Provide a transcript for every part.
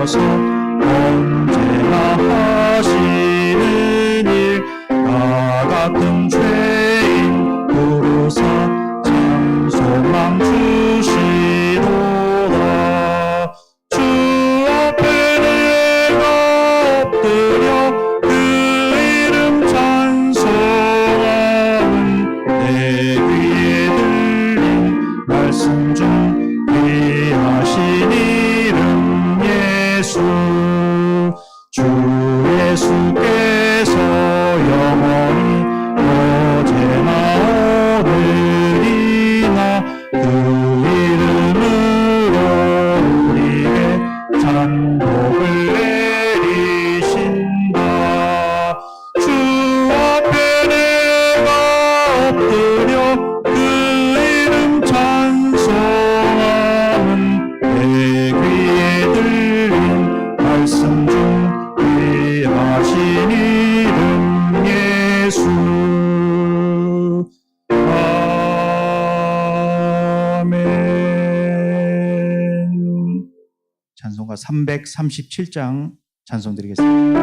주셔서 언제나 하시는 일, 나 같은 죄인 부르사 참 소망 주시도다. 주 앞에 내가 엎드려 그 이름 찬송하는 내 귀에 들린 말씀 중 귀하신 이름 예수. 주 예수께서 영원히 어제나 오늘이나 그 이름으로 우리에게 찬송을 내리신다. 주 앞에 내가 엎드려 그 이름 찬송하는 내 귀에 들린 말씀 중 귀하신 이름 예수. 아멘. 찬송가 337장 찬송 드리겠습니다.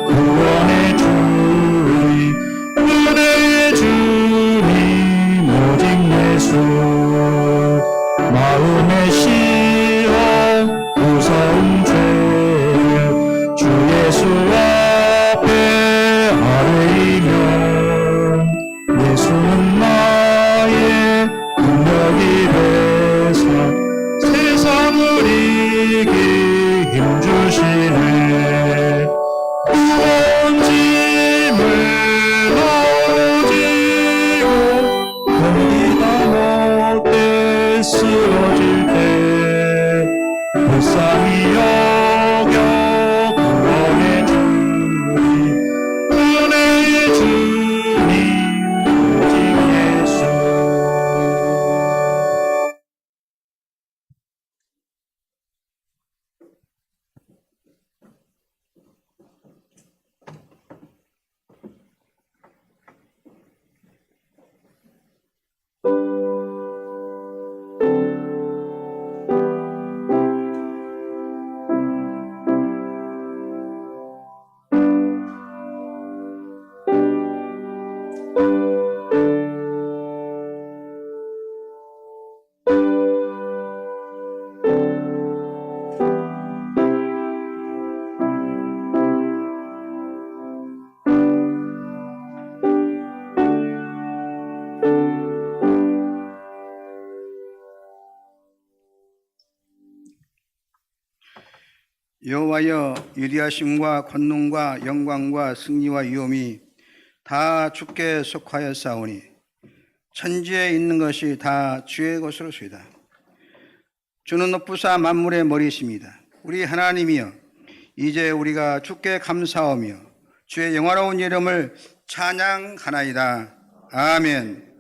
구원해 주리 은혜의 주님 버티기 힘주시네. 무거운 짐을 나오지요. 거리다 못해 쓰러질 때 불쌍히 여겨 구원해 주리. 은혜의 주님 오직 예수. 여호와여, 위대하심과 권능과 영광과 승리와 위엄이 다 주께 속하였사오니 천지에 있는 것이 다 주의 것으로소이다. 주는 높으사 만물의 머리이십니다. 우리 하나님이여, 이제 우리가 주께 감사하며 주의 영화로운 이름을 찬양하나이다. 아멘.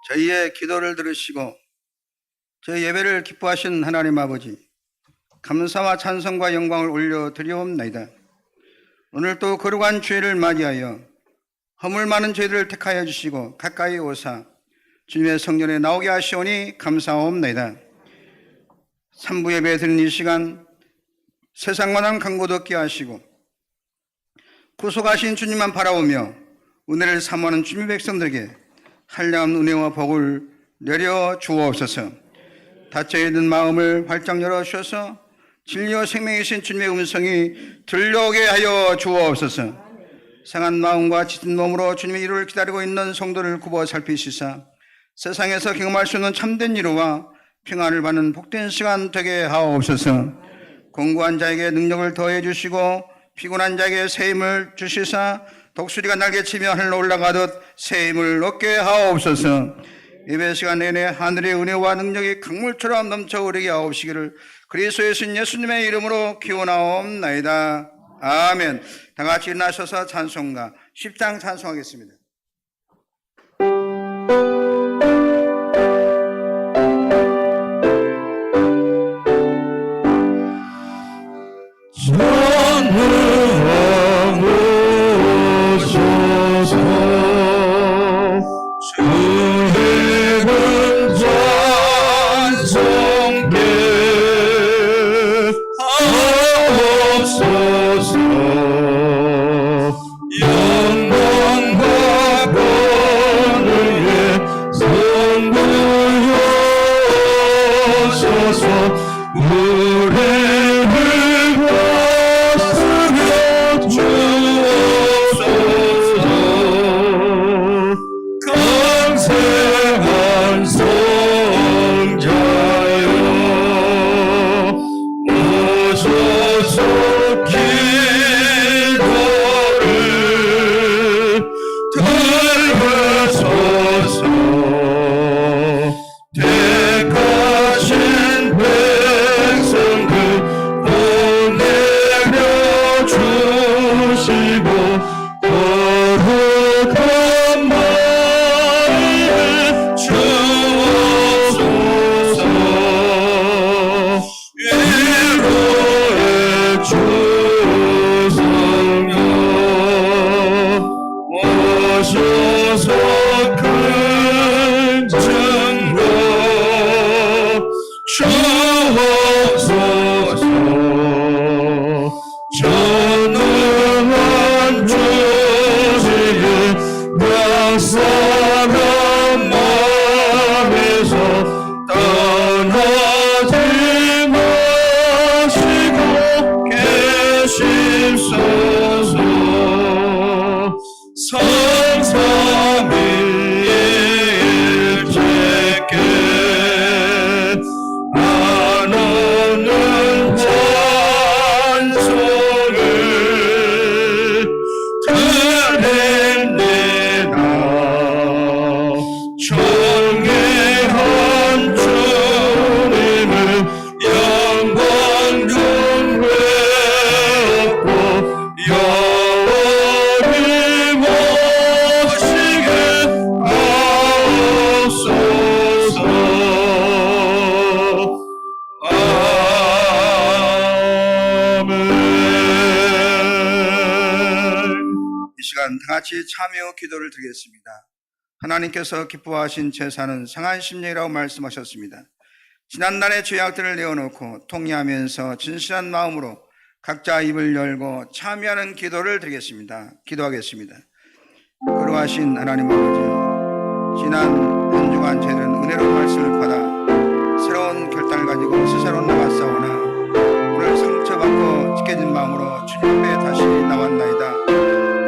저희의 기도를 들으시고 저희 예배를 기뻐하신 하나님 아버지, 감사와 찬송과 영광을 올려드리옵나이다. 오늘 또 거룩한 주일을 맞이하여 허물 많은 저희들을 택하여 주시고 가까이 오사 주님의 성전에 나오게 하시오니 감사옵나이다. 3부 예배 드리는 이 시간 세상만한 강고도 얻게 하시고 구속하신 주님만 바라보며 은혜를 사모하는 주님의 백성들에게 한량한 은혜와 복을 내려 주옵소서. 닫혀있는 마음을 활짝 열어주셔서 진리와 생명이신 주님의 음성이 들려오게 하여 주옵소서. 상한 마음과 지친 몸으로 주님의 이루를 기다리고 있는 성도를 굽어 살피시사 세상에서 경험할 수 있는 참된 이루와 평안을 받는 복된 시간 되게 하옵소서. 공고한 자에게 능력을 더해 주시고 피곤한 자에게 새 힘을 주시사 독수리가 날개치며 하늘로 올라가듯 새 힘을 얻게 하옵소서. 예배 시간 내내 하늘의 은혜와 능력이 강물처럼 넘쳐 흐르게 하옵시기를 그리스도의 신 예수님의 이름으로 기원하옵나이다. 아멘. 다 같이 일어나셔서 찬송가 10장 찬송하겠습니다. 우리를 하시고 거룩한 마음을 주옵소서. 위로의 주 성령 오셔서 큰 증거 주옵소서. 전능한 주시는 몇 사람 마음에서 떠나지 마시고 계십소서. 성삼위일체께 안 오는 찬송을 드립니다. 존귀한 주님을 영광 존귀 없고 영원히 모시게 하옵소서. 아멘. 이 시간 다 같이 참여 기도를 드리겠습니다. 하나님께서 기뻐하신 제사는 상한 심령이라고 말씀하셨습니다. 지난날의 죄악들을 내어놓고 통회하면서 진실한 마음으로 각자 입을 열고 참여하는 기도를 드리겠습니다. 기도하겠습니다. 거룩하신 하나님 아버지, 지난 한 주간 저희들은 은혜로운 말씀을 받아 새로운 결단을 가지고 스스로 나갔사오나 오늘 상처받고 찢겨진 마음으로 주님 앞에 다시 나왔나이다.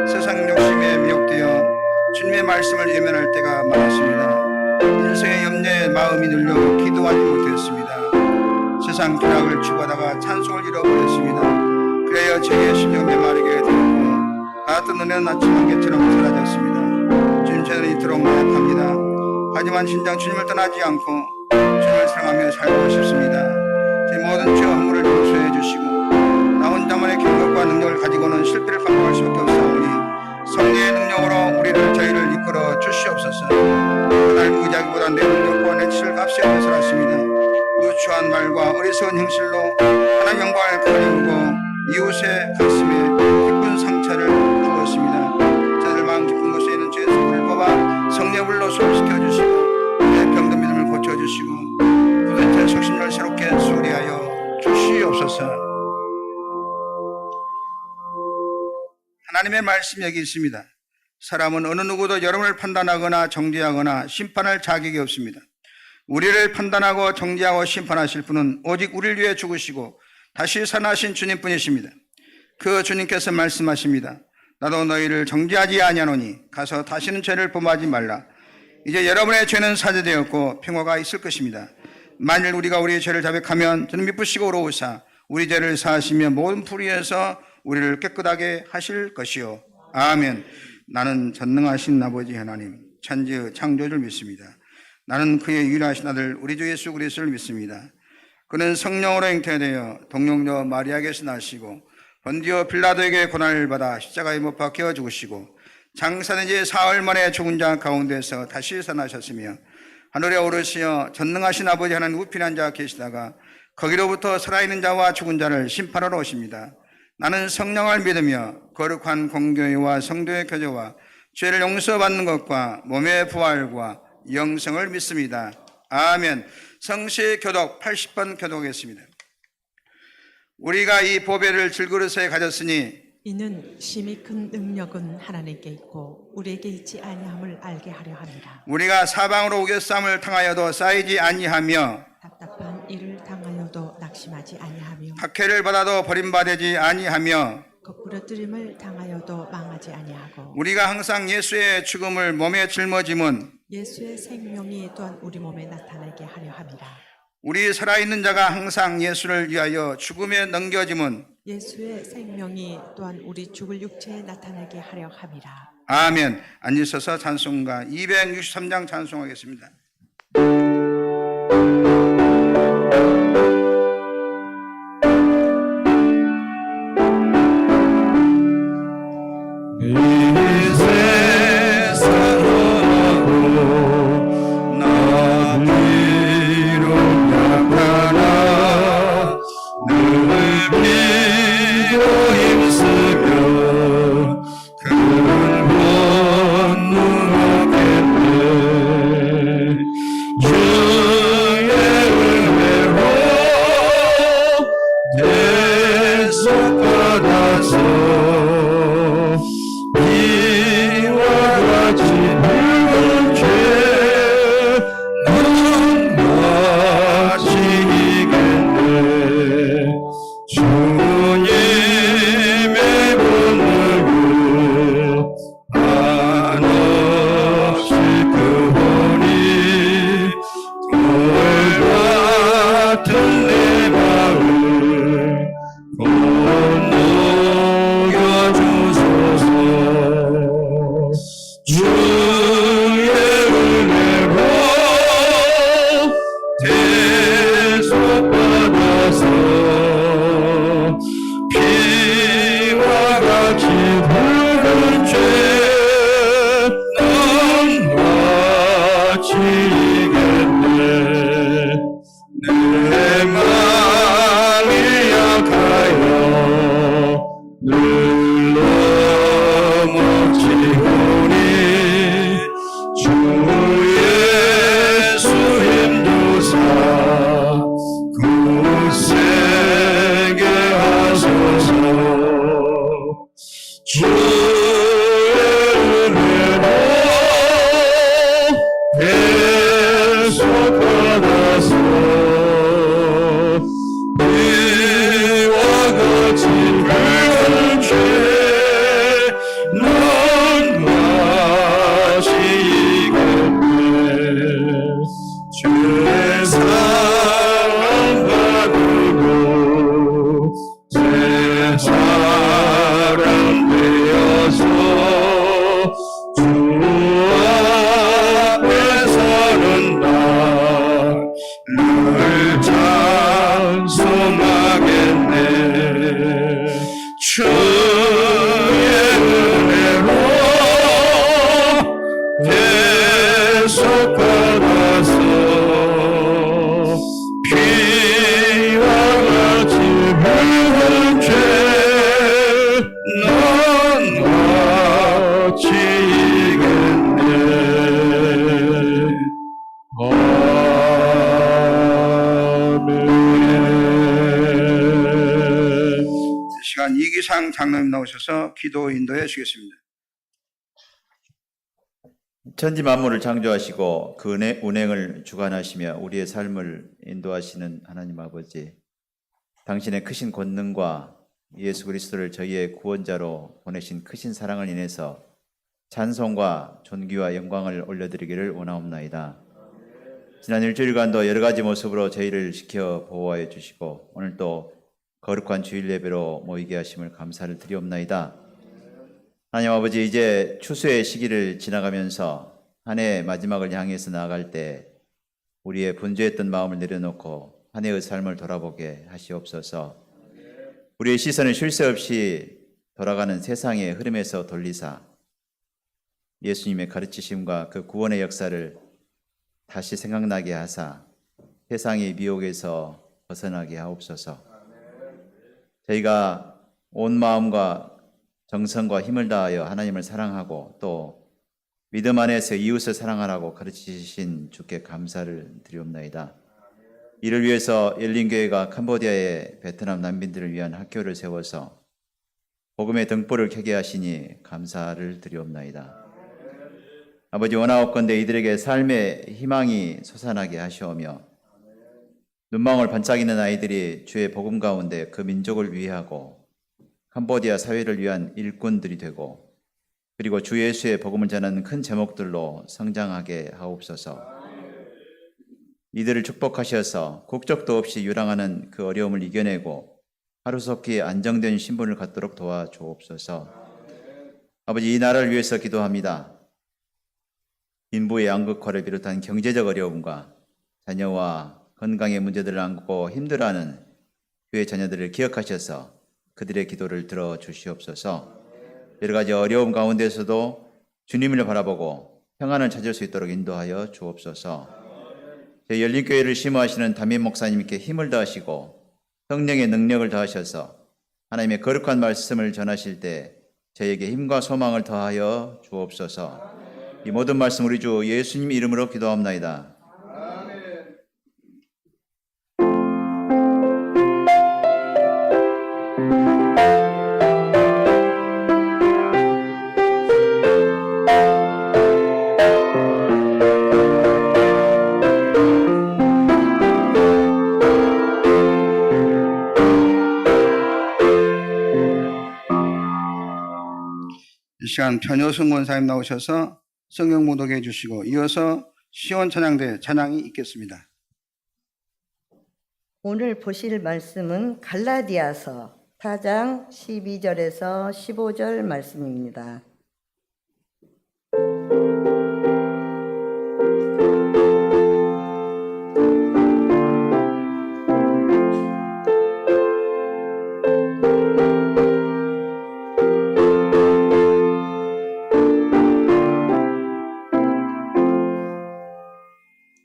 세상 욕심에 미혹되어 주님의 말씀을 예면할 때가 많았습니다. 인생의 염려에 마음이 눌려 기도하지 못했습니다. 세상 쾌락을 추구하다가 찬송을 잃어버렸습니다. 그래야 제게 심령 메마르게 되었고 같은 은혜는 아침 안개처럼 사라졌습니다. 주님, 저는 이토록 나약합니다. 하지만 진정 주님을 떠나지 않고 주님을 사랑하며 살고 싶습니다. 제 모든 죄와 허물을 용서해 주시고 나 혼자만의 경력과 능력을 가지고는 실패를 반복할 수밖에 없사오니 성령의 능력으로 저희를 이끌어 주시옵소서. 하나님 의지하기보다 내 능력과 내 치를 앞세워 살았습니다. 누추한 말과 어리석은 형실로 하나님 영광을 가리우고 이웃의 가슴에 깊은 상처를 주었습니다. 저들 마음 깊은 곳에 있는 죄의 습관을 뽑아 성령의 불로 소멸시켜 주시고 내 병든 믿음을 고쳐 주시고 굳은 제 속심을 새롭게 수리하여 주시옵소서. 하나님의 말씀 여기 있습니다. 사람은 어느 누구도 여러분을 판단하거나 정죄하거나 심판할 자격이 없습니다. 우리를 판단하고 정죄하고 심판하실 분은 오직 우리를 위해 죽으시고 다시 살아나신 주님뿐이십니다. 그 주님께서 말씀하십니다. 나도 너희를 정죄하지 아니하노니 가서 다시는 죄를 범하지 말라. 이제 여러분의 죄는 사죄되었고 평화가 있을 것입니다. 만일 우리가 우리의 죄를 자백하면 저는 미쁘시고 오로우사 우리 죄를 사하시며 모든 불의에서 우리를 깨끗하게 하실 것이요. 아멘. 나는 전능하신 아버지 하나님 천지의 창조주를 믿습니다. 나는 그의 유일하신 아들 우리 주 예수 그리스도를 믿습니다. 그는 성령으로 잉태되어 동령녀 마리아에게서 나시고 본디오 빌라도에게 고난을 받아 십자가에 못 박혀 죽으시고 장사된 지 사흘 만에 죽은 자 가운데서 다시 살아나셨으며 하늘에 오르시어 전능하신 아버지 하나님 우편에 앉아 계시다가 거기로부터 살아있는 자와 죽은 자를 심판하러 오십니다. 나는 성령을 믿으며 거룩한 공교회와 성도의 교제와 죄를 용서받는 것과 몸의 부활과 영생을 믿습니다. 아멘. 성시 교독 80번 교독하겠습니다. 우리가 이 보배를 질그릇에 가졌으니 이는 심히 큰 능력은 하나님께 있고 우리에게 있지 아니함을 알게 하려 함이라. 우리가 사방으로 우겨싸움을 당하여도 쌓이지 아니하며 답답한 일을 당하여도 낙심하지 아니하며 박해를 받아도 버림받지 아니하며 거꾸러뜨림을 당하여도 망하지 아니하고 우리가 항상 예수의 죽음을 몸에 짊어짐은 예수의 생명이 또한 우리 몸에 나타나게 하려 함이라. 우리 살아있는 자가 항상 예수를 위하여 죽음에 넘겨짐은 예수의 생명이 또한 우리 죽을 육체에 나타나게 하려 함이라. 아멘. 앉으셔서 찬송가 263장 찬송하겠습니다. 세상하고 나 비록 약하나 늘 비고 힘쓰며 큰 권능 얻겠네. 주의 은혜로 대속받아서 이와 같이 늙은 죄는 마치 이겠네. 주님의 본능은 한없이 크오니 돌 같은 내 마음 건너겨 주소서. 주의 은혜로 대속받아서 피와 같이 붉은 죄는 마치 이겠네. 내 마음이 약하여 늘 넘어지오니 주 예수 힘주사 굳세게 하소서. 주의 은혜로 대속받아서 이와 같이 늙은 죄는 마치 이겠네. 주의 사랑 받으고 새 사람 되어서 주 앞에 서는 날을 찬송하겠네. 주의 은혜로 대속받아서 피와 같이 붉은 죄는 마치 이겠네. 아멘. 이 시간 이기상 장로님 나오셔서 기도 인도해 주시겠습니다. 천지 만물을 창조하시고 그 운행을 주관하시며 우리의 삶을 인도하시는 하나님 아버지, 당신의 크신 권능과 예수 그리스도를 저희의 구원자로 보내신 크신 사랑을 인해서 찬송과 존귀와 영광을 올려드리기를 원하옵나이다. 지난 일주일간도 여러 가지 모습으로 저희를 지켜 보호하여 주시고 오늘 또 거룩한 주일 예배로 모이게 하심을 감사를 드리옵나이다. 하나님 아버지, 이제 추수의 시기를 지나가면서 한 해의 마지막을 향해서 나아갈 때 우리의 분주했던 마음을 내려놓고 한 해의 삶을 돌아보게 하시옵소서. 우리의 시선을 쉴 새 없이 돌아가는 세상의 흐름에서 돌리사 예수님의 가르치심과 그 구원의 역사를 다시 생각나게 하사 세상의 미혹에서 벗어나게 하옵소서. 저희가 온 마음과 정성과 힘을 다하여 하나님을 사랑하고 또 믿음 안에서 이웃을 사랑하라고 가르치신 주께 감사를 드리옵나이다. 이를 위해서 열린교회가 캄보디아의 베트남 난민들을 위한 학교를 세워서 복음의 등불을 켜게 하시니 감사를 드리옵나이다. 아버지, 원하옵건대 이들에게 삶의 희망이 솟아나게 하시오며 눈망울 반짝이는 아이들이 주의 복음 가운데 그 민족을 위하고 캄보디아 사회를 위한 일꾼들이 되고 그리고 주 예수의 복음을 전하는 큰 제목들로 성장하게 하옵소서. 이들을 축복하셔서 국적도 없이 유랑하는 그 어려움을 이겨내고 하루속히 안정된 신분을 갖도록 도와주옵소서. 아버지, 이 나라를 위해서 기도합니다. 인부의 양극화를 비롯한 경제적 어려움과 자녀와 건강의 문제들을 안고 힘들어하는 교회 자녀들을 기억하셔서 그들의 기도를 들어주시옵소서. 여러 가지 어려움 가운데서도 주님을 바라보고 평안을 찾을 수 있도록 인도하여 주옵소서. 저희 열린교회를 심호하시는 담임 목사님께 힘을 더하시고 성령의 능력을 더하셔서 하나님의 거룩한 말씀을 전하실 때 저에게 힘과 소망을 더하여 주옵소서. 이 모든 말씀 우리 주 예수님 이름으로 기도합나이다. 이 시간 변효승 권사님 나오셔서 성경 모독해 주시고 이어서 시원 찬양대 찬양이 있겠습니다. 오늘 보실 말씀은 갈라디아서 4장 12절에서 15절 말씀입니다.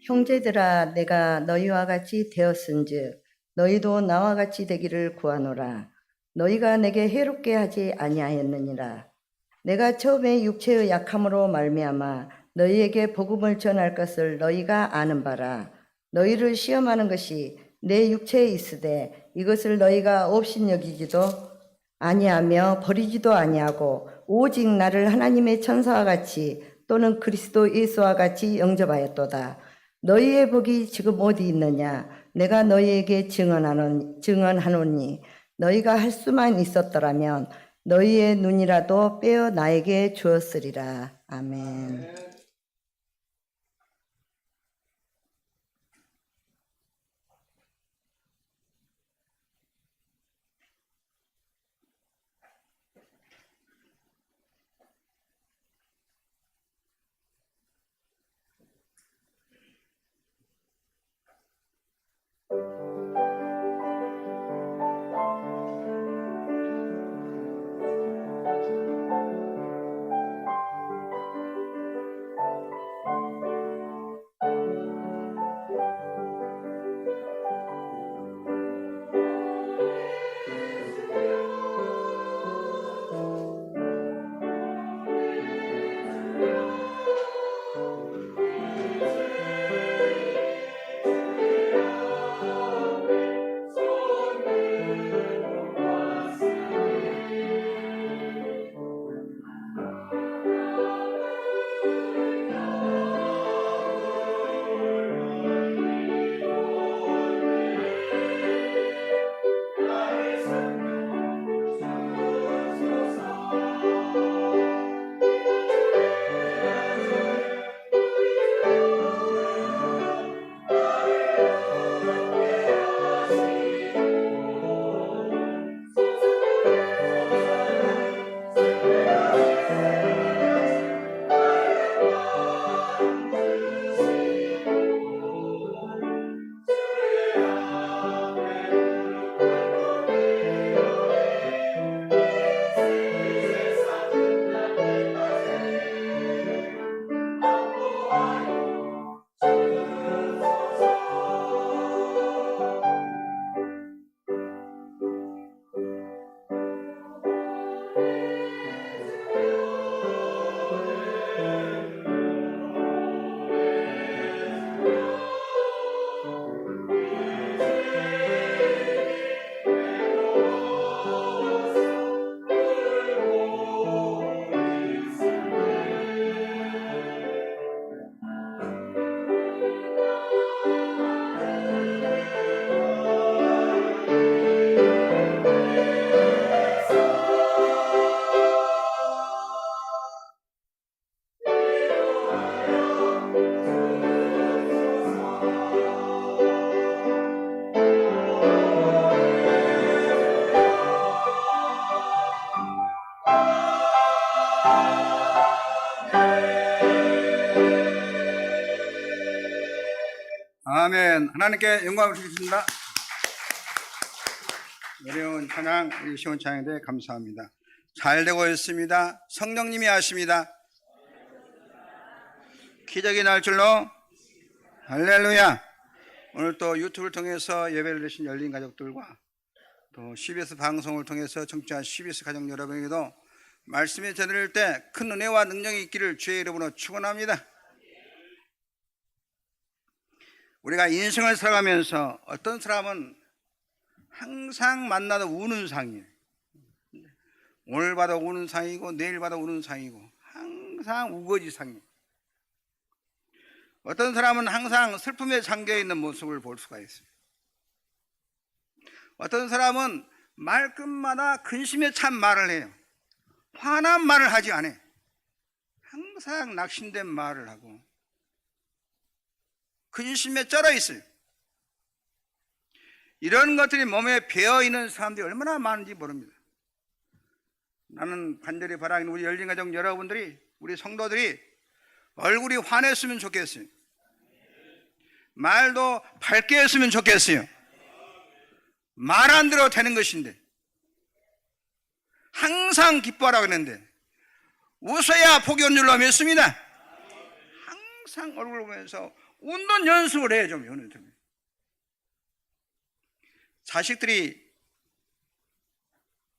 형제들아, 내가 너희와 같이 되었은즉 너희도 나와 같이 되기를 구하노라. 너희가 내게 해롭게 하지 아니하였느니라. 내가 처음에 육체의 약함으로 말미암아 너희에게 복음을 전할 것을 너희가 아는 바라. 너희를 시험하는 것이 내 육체에 있으되 이것을 너희가 업신여기지도 아니하며 버리지도 아니하고 오직 나를 하나님의 천사와 같이 또는 그리스도 예수와 같이 영접하였도다. 너희의 복이 지금 어디 있느냐? 내가 너희에게 증언하노니 너희가 할 수만 있었더라면 너희의 눈이라도 빼어 나에게 주었으리라. 아멘. 아멘. 하나님께 영광을 드리겠습니다. 어려운 찬양, 우리 시원 찬양대 감사합니다. 잘 되고 있습니다. 성령님이 하십니다. 기적이 날 줄로 할렐루야. 오늘 또 유튜브를 통해서 예배를 드신 열린 가족들과 또 CBS 방송을 통해서 청취한 CBS 가족 여러분에게도 말씀을 전해드릴 때 큰 은혜와 능력이 있기를 주의 이름으로 축원합니다. 우리가 인생을 살아가면서 어떤 사람은 항상 만나도 우는 상이에요. 오늘 봐도 우는 상이고 내일 봐도 우는 상이고 항상 우거지 상이에요. 어떤 사람은 항상 슬픔에 잠겨있는 모습을 볼 수가 있어요. 어떤 사람은 말끝마다 근심에 찬 말을 해요. 화난 말을 하지 않아요. 항상 낙심된 말을 하고 근심에 쩔어 있어요. 이런 것들이 몸에 배어있는 사람들이 얼마나 많은지 모릅니다. 나는 간절히 바라는 우리 열린가족 여러분들이, 우리 성도들이 얼굴이 환했으면 좋겠어요. 말도 밝게 했으면 좋겠어요. 말 안 들어도 되는 것인데 항상 기뻐하라고 했는데 웃어야 복이 온 줄로 믿습니다. 항상 얼굴 보면서 웃는 연습을 해요. 좀 자식들이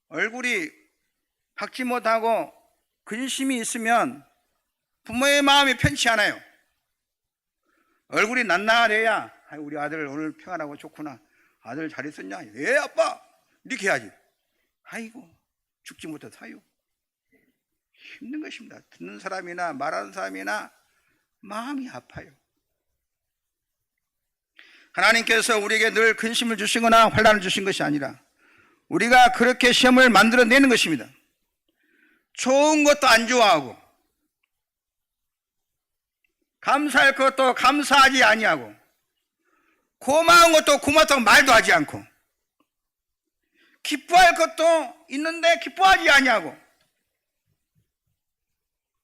얼굴이 밝지 못하고 근심이 있으면 부모의 마음이 편치 않아요. 얼굴이 낱낱해야 우리 아들 오늘 평안하고 좋구나, 아들 잘 있었냐, 예 아빠, 이렇게 해야지. 아이고 죽지 못해 사요. 힘든 것입니다. 듣는 사람이나 말하는 사람이나 마음이 아파요. 하나님께서 우리에게 늘 근심을 주시거나 환난을 주신 것이 아니라 우리가 그렇게 시험을 만들어내는 것입니다. 좋은 것도 안 좋아하고 감사할 것도 감사하지 아니하고 고마운 것도 고맙다고 말도 하지 않고 기뻐할 것도 있는데 기뻐하지 아니하고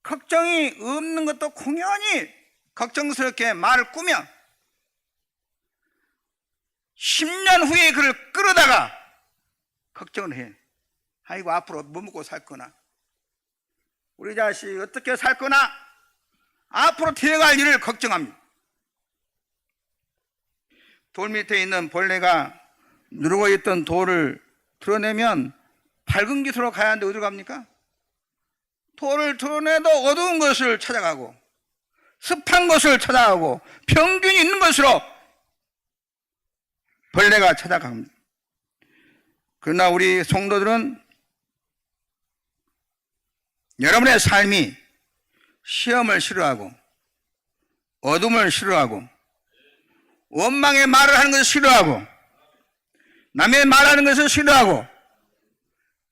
걱정이 없는 것도 공연히 걱정스럽게 말을 꾸며 10년 후에 그를 끌어다가 걱정을 해. 아이고 앞으로 뭐 먹고 살 거나, 우리 자식이 어떻게 살 거나, 앞으로 되어갈 일을 걱정합니다. 돌 밑에 있는 벌레가 누르고 있던 돌을 드러내면 밝은 곳으로 가야 하는데 어디로 갑니까? 돌을 드러내도 어두운 것을 찾아가고 습한 것을 찾아가고 평균이 있는 것으로 벌레가 찾아갑니다. 그러나 우리 성도들은 여러분의 삶이 시험을 싫어하고 어둠을 싫어하고 원망의 말을 하는 것을 싫어하고 남의 말하는 것을 싫어하고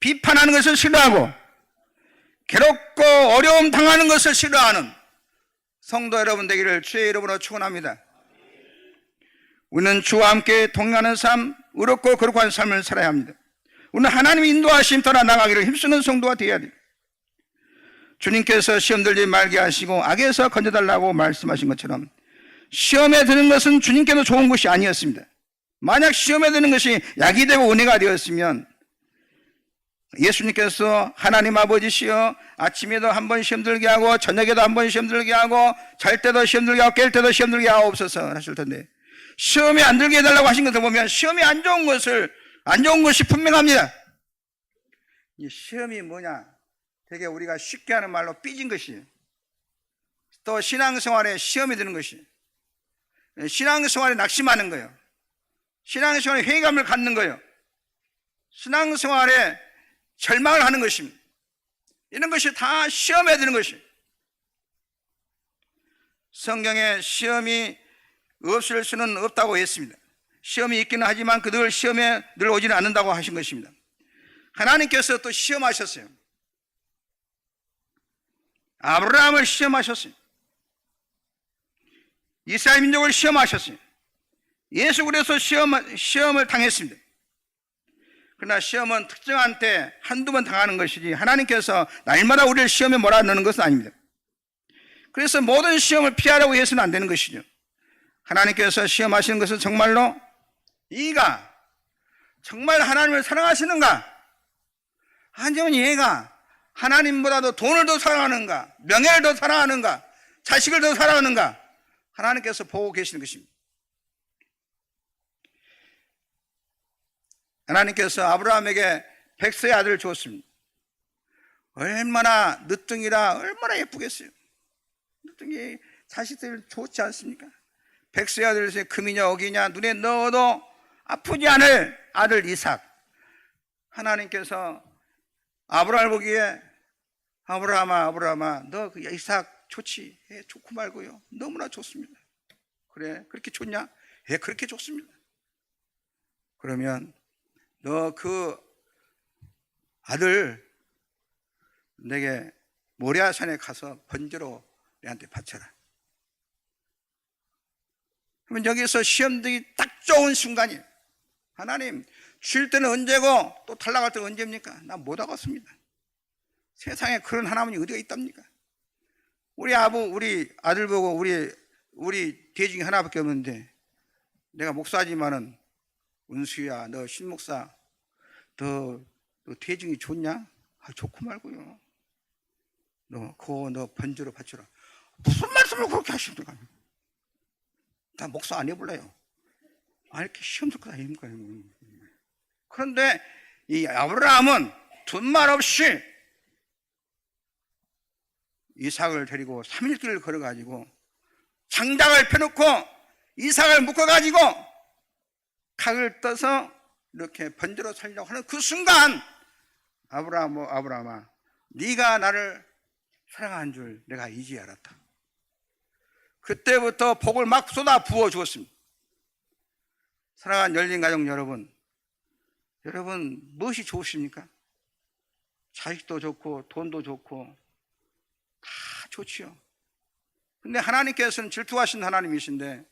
비판하는 것을 싫어하고 괴롭고 어려움 당하는 것을 싫어하는 성도 여러분 되기를 주의 이름으로 축원합니다. 우리는 주와 함께 동행하는 삶, 의롭고 거룩한 삶을 살아야 합니다. 우리는 하나님의 인도하심 따라 나가기를 힘쓰는 성도가 되어야 돼요. 주님께서 시험 들지 말게 하시고 악에서 건져달라고 말씀하신 것처럼 시험에 드는 것은 주님께도 좋은 것이 아니었습니다. 만약 시험에 드는 것이 약이 되고 은혜가 되었으면 예수님께서 하나님 아버지시여 아침에도 한 번 시험 들게 하고 저녁에도 한 번 시험 들게 하고 잘 때도 시험 들게 하고 깰 때도 시험 들게 하옵소서 하실 텐데 시험에 안 들게 해달라고 하신 것을 보면 시험이 안 좋은 것이 분명합니다. 이 시험이 뭐냐? 되게 우리가 쉽게 하는 말로 삐진 것이에요. 또 신앙생활에 시험이 드는 것이, 신앙생활에 낙심하는 거예요. 신앙생활에 회의감을 갖는 거예요. 신앙생활에 절망을 하는 것입니다. 이런 것이 다 시험에 드는 것이에요. 성경에 시험이 없을 수는 없다고 했습니다. 시험이 있기는 하지만 그들 시험에 늘 오지는 않는다고 하신 것입니다. 하나님께서 또 시험하셨어요. 아브라함을 시험하셨어요. 이스라엘 민족을 시험하셨어요. 예수 그리스도 시험을 당했습니다. 그러나 시험은 특정한 때 한두 번 당하는 것이지 하나님께서 날마다 우리를 시험에 몰아넣는 것은 아닙니다. 그래서 모든 시험을 피하려고 해서는 안 되는 것이죠. 하나님께서 시험하시는 것은 정말로 네가 정말 하나님을 사랑하시는가, 아니면 얘가 하나님보다도 돈을 더 사랑하는가, 명예를 더 사랑하는가, 자식을 더 사랑하는가, 하나님께서 보고 계시는 것입니다. 하나님께서 아브라함에게 100세의 아들을 주었습니다. 얼마나 늦둥이라 얼마나 예쁘겠어요. 늦둥이 자식들 좋지 않습니까? 100세의 아들에서 금이냐 어기냐 눈에 넣어도 아프지 않을 아들 이삭. 하나님께서 아브라함을 보기에 아브라함아 너 그 이삭 좋지? 예, 좋고 말고요. 너무나 좋습니다. 그래 그렇게 좋냐? 예, 그렇게 좋습니다. 그러면 너 그 아들 내게 모리아산에 가서 번제로 내한테 바쳐라. 그러면 여기서 시험등이 딱 좋은 순간이에요. 하나님 쉴 때는 언제고 또 탈락할 때는 언제입니까? 나 못 하겠습니다. 세상에 그런 하나님이 어디가 있답니까? 우리 아들 보고 우리 대 중에 하나밖에 없는데 내가 목사지만은 은수야 너 신목사 너 대중이 좋냐? 아, 좋고 말고요. 너 번제로 바쳐라. 무슨 말씀을 그렇게 하십니까? 나 목사 안 해볼래요. 아, 이렇게 시험 듣고 다닙니까? 그런데 이 아브라함은 둔말 없이 이삭을 데리고 3일 길을 걸어가지고 장작을 펴놓고 이삭을 묶어가지고 각을 떠서 이렇게 번제로 살려고 하는 그 순간 아브라함아 네가 나를 사랑한 줄 내가 이제 알았다. 그때부터 복을 막 쏟아 부어 주었습니다. 사랑하는 열린 가족 여러분 무엇이 좋으십니까? 자식도 좋고 돈도 좋고 다 좋지요. 근데 하나님께서는 질투하신 하나님이신데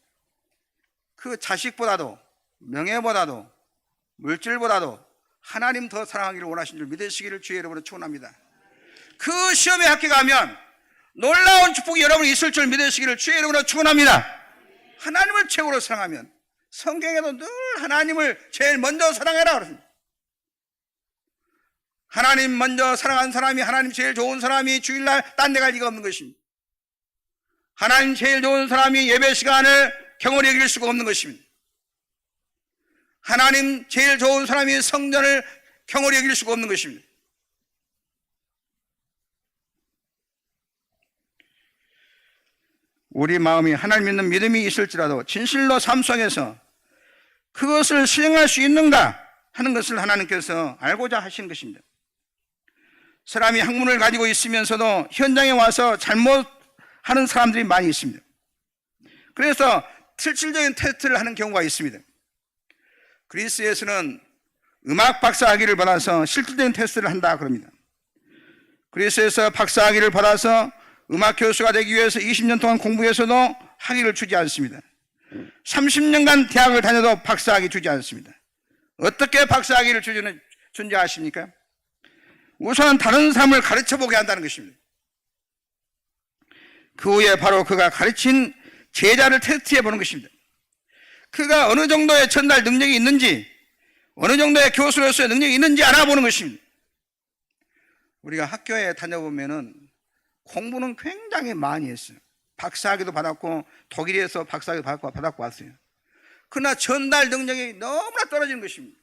그 자식보다도 명예보다도 물질보다도 하나님 더 사랑하기를 원하신 줄 믿으시기를 주의 이름으로 축원합니다. 그 시험에 합격하면 놀라운 축복이 여러분이 있을 줄 믿으시기를 주의 이름으로 축원합니다. 하나님을 최고로 사랑하면 성경에도 늘 하나님을 제일 먼저 사랑해라 그럽니다. 하나님 먼저 사랑한 사람이 하나님 제일 좋은 사람이 주일날 딴 데 갈 리가 없는 것입니다. 하나님 제일 좋은 사람이 예배 시간을 경홀히 여길 수가 없는 것입니다. 하나님 제일 좋은 사람이 성전을 경홀히 여길 수가 없는 것입니다. 우리 마음이 하나님 믿는 믿음이 있을지라도 진실로 삶 속에서 그것을 수행할 수 있는가 하는 것을 하나님께서 알고자 하시는 것입니다. 사람이 학문을 가지고 있으면서도 현장에 와서 잘못하는 사람들이 많이 있습니다. 그래서 실질적인 테스트를 하는 경우가 있습니다. 그리스에서는 음악 박사학위를 받아서 실질적인 테스트를 한다 그럽니다. 그리스에서 박사학위를 받아서 음악 교수가 되기 위해서 20년 동안 공부해서도 학위를 주지 않습니다. 30년간 대학을 다녀도 박사학위 주지 않습니다. 어떻게 박사학위를 준지 아십니까? 우선 다른 사람을 가르쳐보게 한다는 것입니다. 그 후에 바로 그가 가르친 제자를 테스트해 보는 것입니다. 그가 어느 정도의 전달 능력이 있는지, 어느 정도의 교수로서의 능력이 있는지 알아보는 것입니다. 우리가 학교에 다녀보면은 공부는 굉장히 많이 했어요. 박사학위도 받았고 독일에서 박사학위 받았고 왔어요. 그러나 전달 능력이 너무나 떨어지는 것입니다.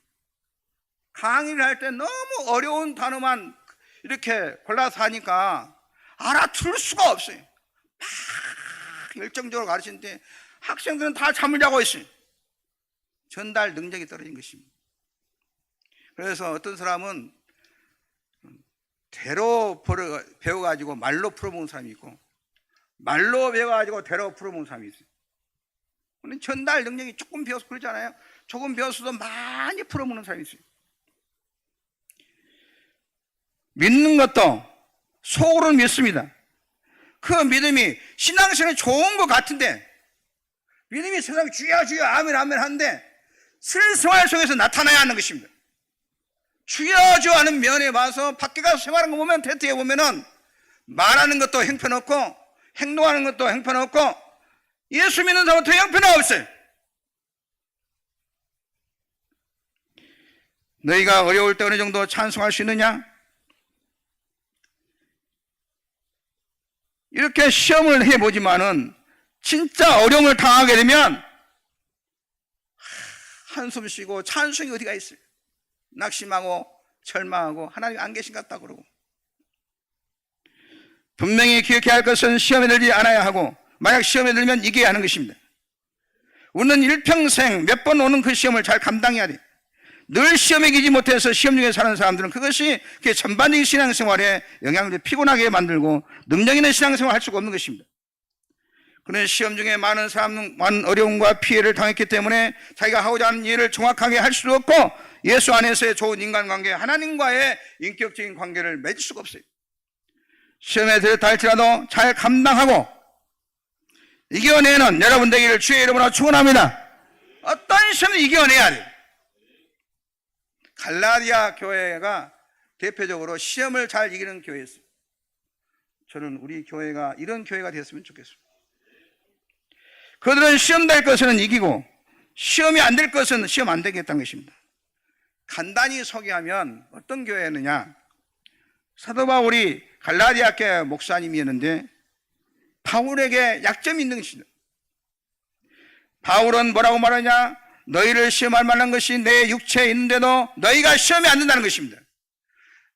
강의를 할 때 너무 어려운 단어만 이렇게 골라서 하니까 알아들을 수가 없어요. 막 열정적으로 가르치는데 학생들은 다 잠을 자고 있어요. 전달 능력이 떨어진 것입니다. 그래서 어떤 사람은 대로 배워가지고 말로 풀어보는 사람이 있고 말로 배워가지고 대로 풀어보는 사람이 있어요. 근데 전달 능력이 조금 배워서 그러잖아요. 조금 배워서도 많이 풀어보는 사람이 있어요. 믿는 것도 속으로는 믿습니다. 그 믿음이 신앙생활이 좋은 것 같은데 믿음이 세상에 주여 주여 아멘 아멘 하는데 실생활 속에서 나타나야 하는 것입니다. 주여 주여 하는 면에 와서 밖에 가서 생활하는 거 보면 테스트해 보면은 말하는 것도 형편없고 행동하는 것도 형편없고 예수 믿는 사람은 더 형편없어요. 너희가 어려울 때 어느 정도 찬송할 수 있느냐? 이렇게 시험을 해보지만은 진짜 어려움을 당하게 되면 한숨 쉬고 찬송이 어디가 있어요? 낙심하고 절망하고 하나님 안 계신 것 같다 그러고. 분명히 기억해야 할 것은 시험에 들지 않아야 하고, 만약 시험에 들면 이겨야 하는 것입니다. 우리는 일평생 몇 번 오는 그 시험을 잘 감당해야 돼요. 늘 시험에 이기지 못해서 시험 중에 사는 사람들은 그것이 전반적인 신앙생활에 영향을 피곤하게 만들고 능력 있는 신앙생활을 할 수가 없는 것입니다. 그런 시험 중에 많은 사람은 많은 어려움과 피해를 당했기 때문에 자기가 하고자 하는 일을 정확하게 할 수도 없고, 예수 안에서의 좋은 인간관계, 하나님과의 인격적인 관계를 맺을 수가 없어요. 시험에 들었다 할지라도 잘 감당하고 이겨내는 여러분 되기를 주의 이름으로 축원합니다. 어떤 시험을 이겨내야 돼요. 갈라디아 교회가 대표적으로 시험을 잘 이기는 교회였어요. 저는 우리 교회가 이런 교회가 됐으면 좋겠습니다. 그들은 시험 될 것은 이기고 시험이 안 될 것은 시험 안 되겠다는 것입니다. 간단히 소개하면 어떤 교회였느냐, 사도 바울이 갈라디아 교회 목사님이었는데 바울에게 약점이 있는 것입니다. 바울은 뭐라고 말하냐, 너희를 시험할 만한 것이 내 육체에 있는데도 너희가 시험이 안 된다는 것입니다.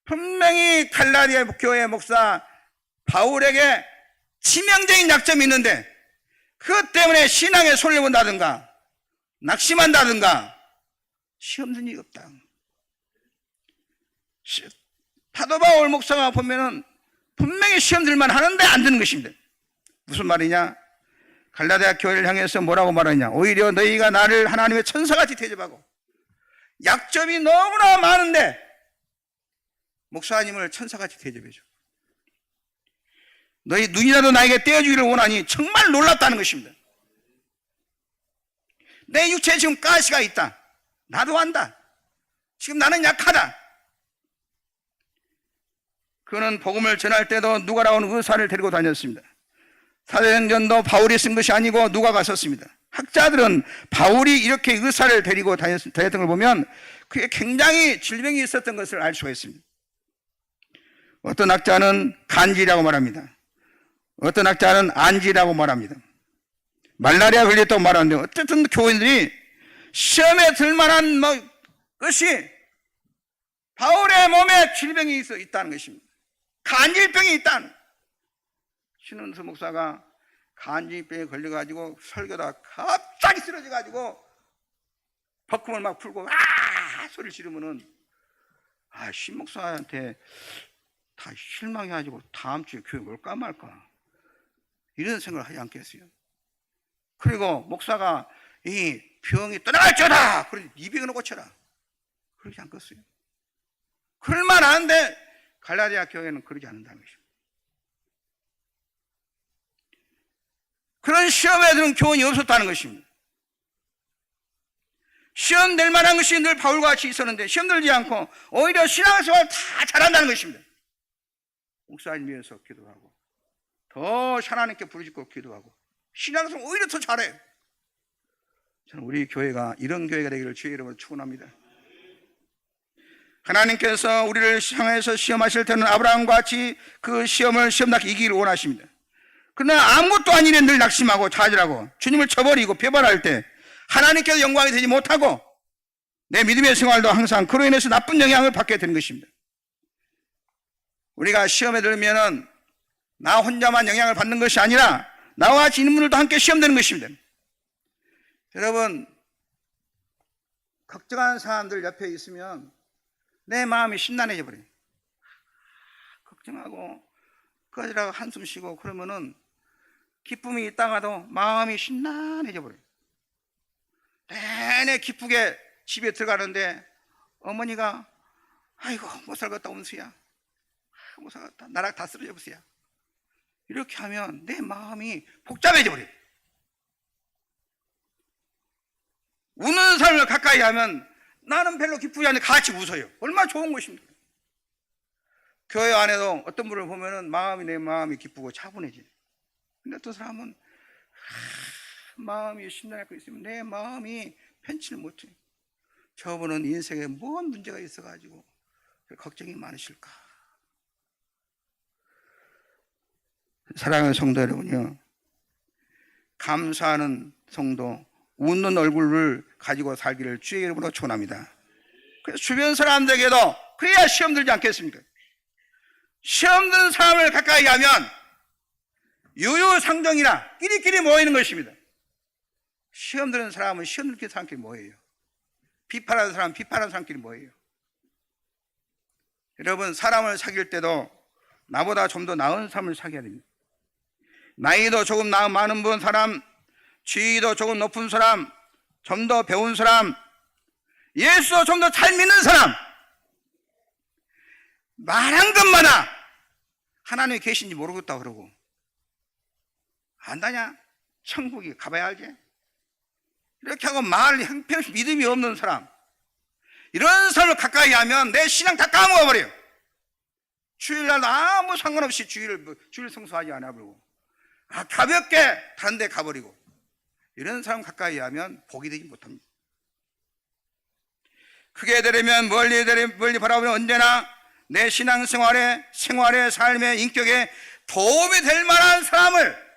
분명히 갈라디아 교회 목사 바울에게 치명적인 약점이 있는데 그것 때문에 신앙에 손을 본다든가 낙심한다든가 시험 든 일이 없다. 사도 바울 목사가 보면은 분명히 시험 들만 하는데 안 되는 것입니다. 무슨 말이냐, 갈라디아 교회를 향해서 뭐라고 말하냐, 오히려 너희가 나를 하나님의 천사같이 대접하고 약점이 너무나 많은데 목사님을 천사같이 대접해줘. 너희 눈이라도 나에게 떼어주기를 원하니 정말 놀랍다는 것입니다. 내 육체에 지금 가시가 있다. 나도 안다. 지금 나는 약하다. 그는 복음을 전할 때도 누가라는 의사를 데리고 다녔습니다. 사도행전도 바울이 쓴 것이 아니고 누가가 썼습니다. 학자들은 바울이 이렇게 의사를 데리고 다녔던 걸 보면 그게 굉장히 질병이 있었던 것을 알 수가 있습니다. 어떤 학자는 간지라고 말합니다. 어떤 학자는 안지라고 말합니다. 말라리아 걸렸다고 말하는데, 어쨌든 교인들이 시험에 들만한 것이 바울의 몸에 질병이 있다는 것입니다. 간질병이 있다는. 신은수 목사가 간질병에 걸려가지고 설교다 갑자기 쓰러져가지고 버금을 막 풀고 소리를 지르면은 신 목사한테 다 실망해가지고 다음 주에 교회 올까 말까 이런 생각을 하지 않겠어요? 그리고 목사가 이 병이 떠나갈지어다, 그러니 이 병을 고쳐라, 그러지 않겠어요? 그럴만 한데 갈라디아 교회는 그러지 않는다는 것입니다. 그런 시험에 드는 교훈이 없었다는 것입니다. 시험 낼 만한 것이 늘 바울과 같이 있었는데 시험 들지 않고 오히려 신앙생활을 다 잘한다는 것입니다. 목사님 위해서 기도하고 더 하나님께 부르짖고 기도하고 신앙생활 오히려 더 잘해요. 저는 우리 교회가 이런 교회가 되기를 주의 이름으로 축원합니다. 하나님께서 우리를 향해서 시험하실 때는 아브라함과 같이 그 시험을 시험답게 이기기를 원하십니다. 그러나 아무것도 아닌 일에 늘 낙심하고 좌절하고 주님을 쳐버리고 배반할 때 하나님께서 영광이 되지 못하고 내 믿음의 생활도 항상 그로 인해서 나쁜 영향을 받게 되는 것입니다. 우리가 시험에 들면은 나 혼자만 영향을 받는 것이 아니라 나와 같이 있는 분들도 함께 시험되는 것입니다. 여러분, 걱정하는 사람들 옆에 있으면 내 마음이 심란해져 버려요. 걱정하고 꺼지라고 한숨 쉬고 그러면은 기쁨이 있다가도 마음이 심란해져 버려요. 내내 기쁘게 집에 들어가는데 어머니가 아이고 못 살겠다 온수야, 못 살겠다, 나랑 다 쓰러져 보세요. 이렇게 하면 내 마음이 복잡해져 버려요. 우는 사람을 가까이 하면 나는 별로 기쁘지 않은데 같이 웃어요. 얼마나 좋은 것입니까? 교회 안에도 어떤 분을 보면은 내 마음이 기쁘고 차분해져요. 근데 어떤 사람은 마음이 심란하고 있으면 내 마음이 편치를 못해요. 저분은 인생에 뭔 문제가 있어가지고 걱정이 많으실까? 사랑하는 성도 여러분요, 감사하는 성도, 웃는 얼굴을 가지고 살기를 주의 이름으로 축원합니다. 그래서 주변 사람들에게도 그래야 시험 들지 않겠습니까? 시험 드는 사람을 가까이 하면 유유상종이나 끼리끼리 모이는 것입니다. 시험 드는 사람은 시험 들는 사람끼리 모여요. 비판하는 사람은 비판하는 사람끼리 모여요. 여러분, 사람을 사귈 때도 나보다 좀 더 나은 사람을 사귀어야 됩니다. 나이도 조금 많은 분 사람, 지위도 조금 높은 사람, 좀 더 배운 사람, 예수도 좀 더 잘 믿는 사람, 말한 것마다 하나님이 계신지 모르겠다 그러고, 안다냐? 천국에 가봐야 알지? 이렇게 하고 말 형편없이 믿음이 없는 사람, 이런 사람을 가까이 하면 내 신앙 다 까먹어버려요. 주일날 아무 상관없이 주일 성수하지 않아 버리고, 가볍게 다른 데 가버리고, 이런 사람 가까이 하면 복이 되지 못합니다. 크게 되려면 멀리 바라보면 언제나 내 신앙생활에, 삶의 인격에 도움이 될 만한 사람을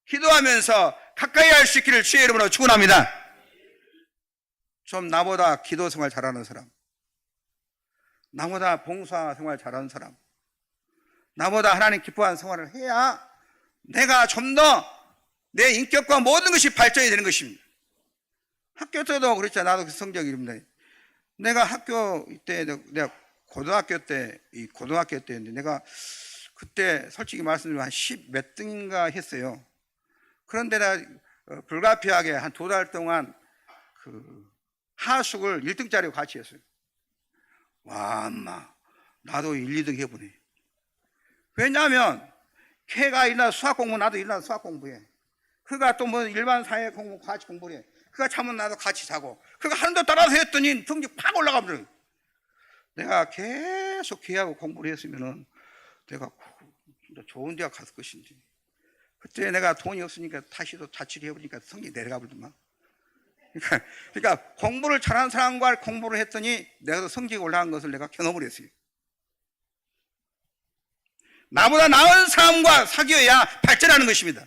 기도하면서 가까이 할 수 있기를 주의 이름으로 축원합니다. 좀 나보다 기도 생활 잘하는 사람, 나보다 봉사 생활 잘하는 사람, 나보다 하나님 기뻐하는 생활을 해야 내가 좀 더 내 인격과 모든 것이 발전이 되는 것입니다. 학교 때도 그렇잖아. 나도 그 성적이 이릅니다. 내가 학교 때, 내가 고등학교 때였는데, 내가 그때 솔직히 말씀드리면 한 10 몇 등인가 했어요. 그런데 내가 불가피하게 한 2달 동안 그 하숙을 1등짜리로 같이 했어요. 와, 엄마, 나도 1, 2등 해보네. 왜냐하면 걔가 일어나 수학 공부, 나도 일어나 수학 공부해. 그가 또 뭐 일반 사회 공부 같이 공부를 해. 그가 자면 나도 같이 자고, 그가 하는 데 따라서 했더니 성적 팍 올라가버려요. 내가 계속 걔하고 공부를 했으면은 내가 진짜 좋은 대학 갔을 것인지. 그때 내가 돈이 없으니까 다시 또 자취를 해보니까 성적이 내려가 버리더만. 그러니까 공부를 잘하는 사람과 공부를 했더니 내가 더 성적이 올라간 것을 내가 견뎌버렸어요. 나보다 나은 사람과 사귀어야 발전하는 것입니다.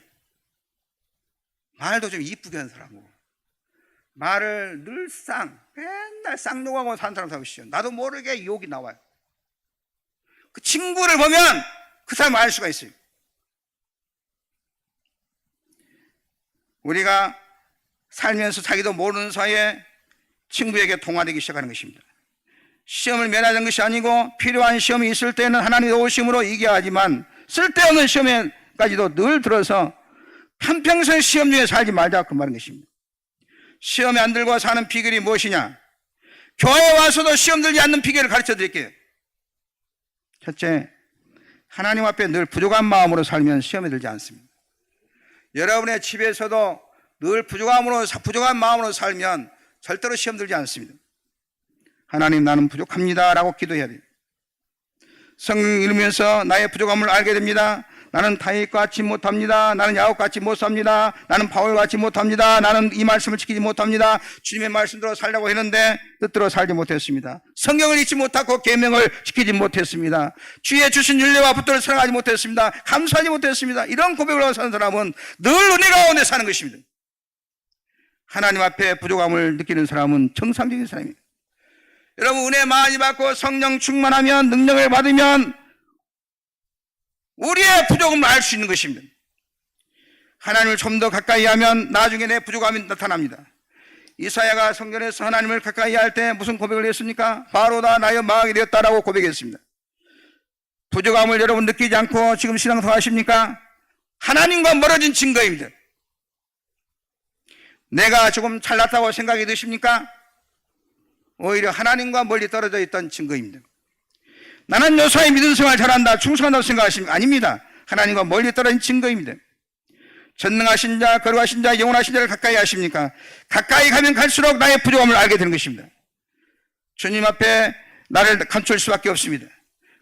말도 좀 이쁘게 하는 사람이고, 말을 맨날 쌍욕하고 사는 사람 사귀시죠. 나도 모르게 욕이 나와요. 그 친구를 보면 그 사람을 알 수가 있어요. 우리가 살면서 자기도 모르는 사이에 친구에게 동화되기 시작하는 것입니다. 시험을 면하는 것이 아니고 필요한 시험이 있을 때는 하나님의 오심으로 이겨야 하지만, 쓸데없는 시험에까지도 늘 들어서 한평생 시험 중에 살지 말자, 그 말인 것입니다. 시험에 안 들고 사는 비결이 무엇이냐? 교회에 와서도 시험 들지 않는 비결을 가르쳐 드릴게요. 첫째, 하나님 앞에 늘 부족한 마음으로 살면 시험에 들지 않습니다. 여러분의 집에서도 늘 부족한 마음으로 살면 절대로 시험 들지 않습니다. 하나님, 나는 부족합니다 라고 기도해야 돼요. 성경 읽으면서 나의 부족함을 알게 됩니다. 나는 다윗같이 못합니다. 나는 야곱같이 못 삽니다. 나는 바울같이 못합니다. 나는 이 말씀을 지키지 못합니다. 주님의 말씀대로 살려고 했는데 뜻대로 살지 못했습니다. 성경을 읽지 못하고 계명을 지키지 못했습니다. 주의 주신 윤례와 붙들어 살아가지 못했습니다. 감사하지 못했습니다. 이런 고백을 하고 사는 사람은 늘 은혜 가운데 사는 것입니다. 하나님 앞에 부족함을 느끼는 사람은 정상적인 사람입니다. 여러분, 은혜 많이 받고 성령 충만하면, 능력을 받으면 우리의 부족함을 알 수 있는 것입니다. 하나님을 좀 더 가까이 하면 나중에 내 부족함이 나타납니다. 이사야가 성전에서 하나님을 가까이 할 때 무슨 고백을 했습니까? 바로다 나의 마음이 되었다라고 고백했습니다. 부족함을 여러분 느끼지 않고 지금 신앙생활 하십니까? 하나님과 멀어진 증거입니다. 내가 조금 잘났다고 생각이 드십니까? 오히려 하나님과 멀리 떨어져 있던 증거입니다. 나는 요사이 믿음 생활 잘한다, 충성한다고 생각하십니까? 아닙니다. 하나님과 멀리 떨어진 증거입니다. 전능하신 자, 거룩하신 자, 영원하신 자를 가까이 하십니까? 가까이 가면 갈수록 나의 부족함을 알게 되는 것입니다. 주님 앞에 나를 감출 수밖에 없습니다.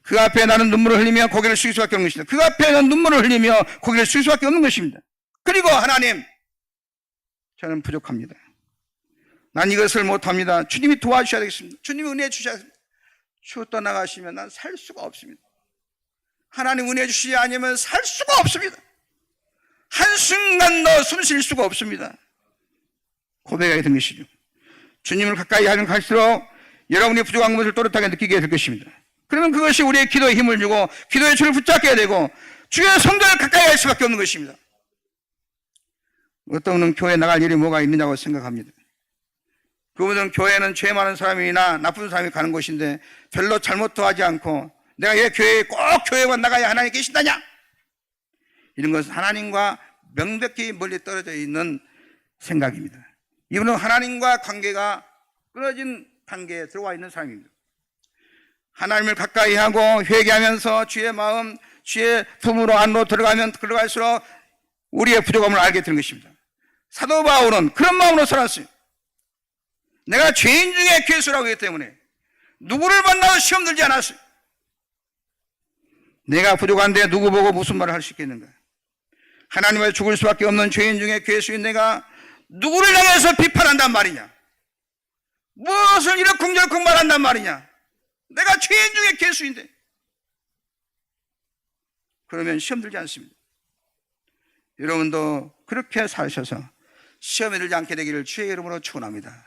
그 앞에 나는 눈물을 흘리며 고개를 숙일 수밖에 없는 것입니다. 그 앞에는 눈물을 흘리며 고개를 숙일 수밖에 없는 것입니다. 그리고 하나님, 저는 부족합니다. 난 이것을 못합니다. 주님이 도와주셔야 되겠습니다. 주님이 은혜 주셔야 됩니다. 주 떠나가시면 난 살 수가 없습니다. 하나님 은혜 주시지 않으면 살 수가 없습니다. 한순간도 숨 쉴 수가 없습니다. 고백하게 된 것이죠. 주님을 가까이 하면 갈수록 여러분이 부족한 것을 또렷하게 느끼게 될 것입니다. 그러면 그것이 우리의 기도에 힘을 주고 기도의 줄을 붙잡게 되고 주의 성도를 가까이 할 수밖에 없는 것입니다. 어떤 분은 교회 나갈 일이 뭐가 있느냐고 생각합니다. 그분은 교회는 죄 많은 사람이나 나쁜 사람이 가는 곳인데 별로 잘못도 하지 않고 내가 왜 교회에 꼭 교회만 나가야 하나님 계신다냐? 이런 것은 하나님과 명백히 멀리 떨어져 있는 생각입니다. 이분은 하나님과 관계가 끊어진 단계에 들어와 있는 사람입니다. 하나님을 가까이 하고 회개하면서 주의 마음, 주의 품으로 안으로 들어가면 들어갈수록 우리의 부족함을 알게 되는 것입니다. 사도 바울은 그런 마음으로 살았어요. 내가 죄인 중에 괴수라고 했기 때문에 누구를 만나도 시험 들지 않았어요. 내가 부족한데 누구 보고 무슨 말을 할 수 있겠는가? 하나님을 죽을 수밖에 없는 죄인 중에 괴수인 내가 누구를 향해서 비판한단 말이냐? 무엇을 이러쿵저러쿵 말한단 말이냐? 내가 죄인 중에 괴수인데. 그러면 시험 들지 않습니다. 여러분도 그렇게 사셔서 시험에 들지 않게 되기를 주의 이름으로 축원합니다.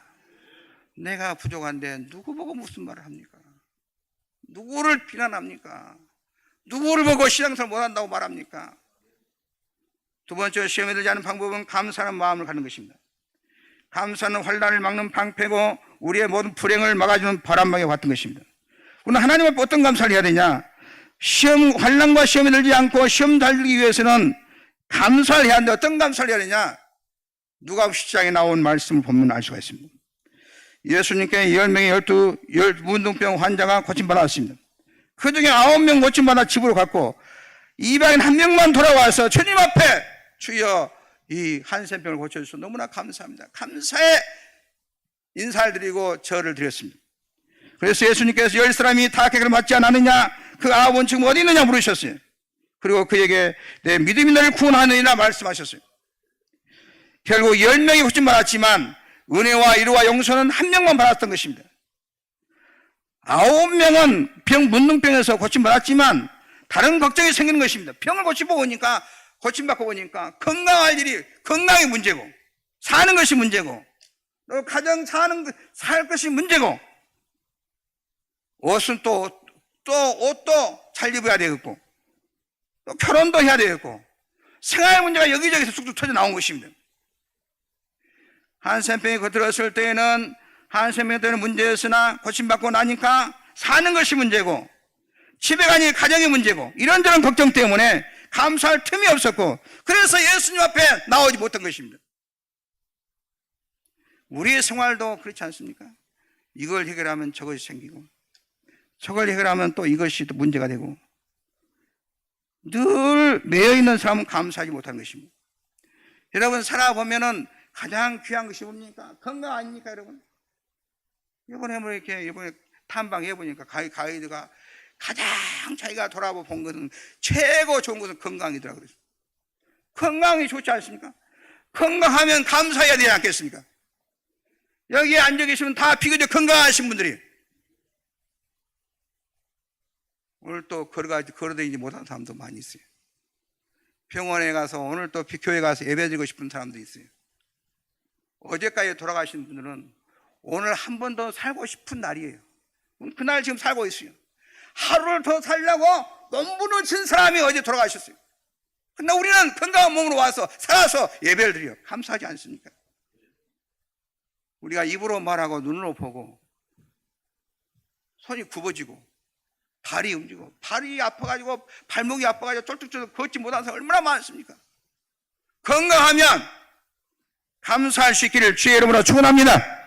내가 부족한데 누구 보고 무슨 말을 합니까? 누구를 비난합니까? 누구를 보고 신앙생활 못한다고 말합니까? 두 번째, 시험에 들지 않는 방법은 감사하는 마음을 갖는 것입니다. 감사는 환난을 막는 방패고 우리의 모든 불행을 막아주는 바람막이와 같은 것입니다. 그러나 하나님 앞에 어떤 감사를 해야 되냐? 환난과 시험에 들지 않고 시험 달리기 위해서는 감사를 해야 하는데 어떤 감사를 해야 되냐? 누가복음 10장에 나온 말씀을 보면 알 수가 있습니다. 예수님께 10명의 문둥병 환자가 고침받았습니다. 그 중에 9명 고침받아 집으로 갔고 이방인 1명만 돌아와서 주님 앞에 주여 이 한센병을 고쳐주셔서 너무나 감사합니다. 감사의 인사를 드리고 절을 드렸습니다. 그래서 예수님께서 10사람이 타락하기를 맞지 않았느냐? 그 9은 지금 어디 있느냐 물으셨어요. 그리고 그에게 내 믿음이 너를 구원하느니라 말씀하셨어요. 결국 10명이 고침받았지만 은혜와 위로와 용서는 1명만 받았던 것입니다. 9명은 문둥병에서 고침받았지만 다른 걱정이 생기는 것입니다. 병을 고침받고 오니까 건강할 일이 건강이 문제고 사는 것이 문제고 또 가정 살 것이 문제고 옷은 또 옷도 잘 입어야 되겠고 또 결혼도 해야 되겠고 생활 문제가 여기저기서 쑥쑥 터져 나온 것입니다. 한센병이 들었을 때에는 한센병이 되는 문제였으나 고침받고 나니까 사는 것이 문제고 집에 가니 가정이 문제고 이런저런 걱정 때문에 감사할 틈이 없었고 그래서 예수님 앞에 나오지 못한 것입니다. 우리의 생활도 그렇지 않습니까? 이걸 해결하면 저것이 생기고 저걸 해결하면 또 이것이 또 문제가 되고 늘 매여있는 사람은 감사하지 못하는 것입니다. 여러분 살아보면은 가장 귀한 것이 뭡니까? 건강 아닙니까 여러분? 이번에 탐방해보니까 가이드가 가장 자기가 돌아본 것은 최고 좋은 것은 건강이더라고요. 건강이 좋지 않습니까? 건강하면 감사해야 되지 않겠습니까? 여기에 앉아 계시면 다 비교적 건강하신 분들이 오늘 또 걸어다니지 못하는 사람도 많이 있어요. 병원에 가서 오늘 또 교회 가서 예배드리고 싶은 사람도 있어요. 어제까지 돌아가신 분들은 오늘 한 번 더 살고 싶은 날이에요. 그날 지금 살고 있어요. 하루를 더 살려고 nom부는 친 사람이 어제 돌아가셨어요. 근데 우리는 건강한 몸으로 와서 살아서 예배를 드려요. 감사하지 않습니까? 우리가 입으로 말하고 눈으로 보고 손이 굽어지고 발이 움직이고 발이 아파가지고 발목이 아파가지고 쫄뚝쫄뚝 걷지 못하는 사람 얼마나 많습니까? 건강하면 감사할 수 있기를 주의 이름으로 축원합니다.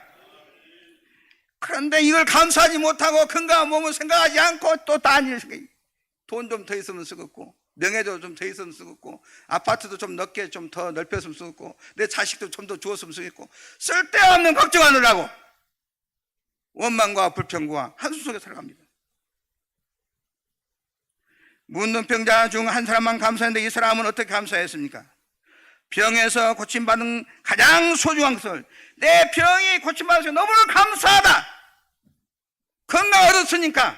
그런데 이걸 감사하지 못하고 건강한 몸을 생각하지 않고 또 다른 일 생각해. 돈 좀 더 있으면 쓰겠고 명예도 좀 더 있으면 쓰겠고 아파트도 좀 넓게 좀 더 넓혔으면 쓰겠고 내 자식도 좀 더 주었으면 쓰겠고 쓸데없는 걱정하느라고 원망과 불평과 한숨 속에 살아갑니다. 문둥병자 중 한 사람만 감사했는데 이 사람은 어떻게 감사했습니까? 병에서 고침받은 가장 소중한 것을 내 병이 고침받아서 너무 감사하다. 건강 얻었으니까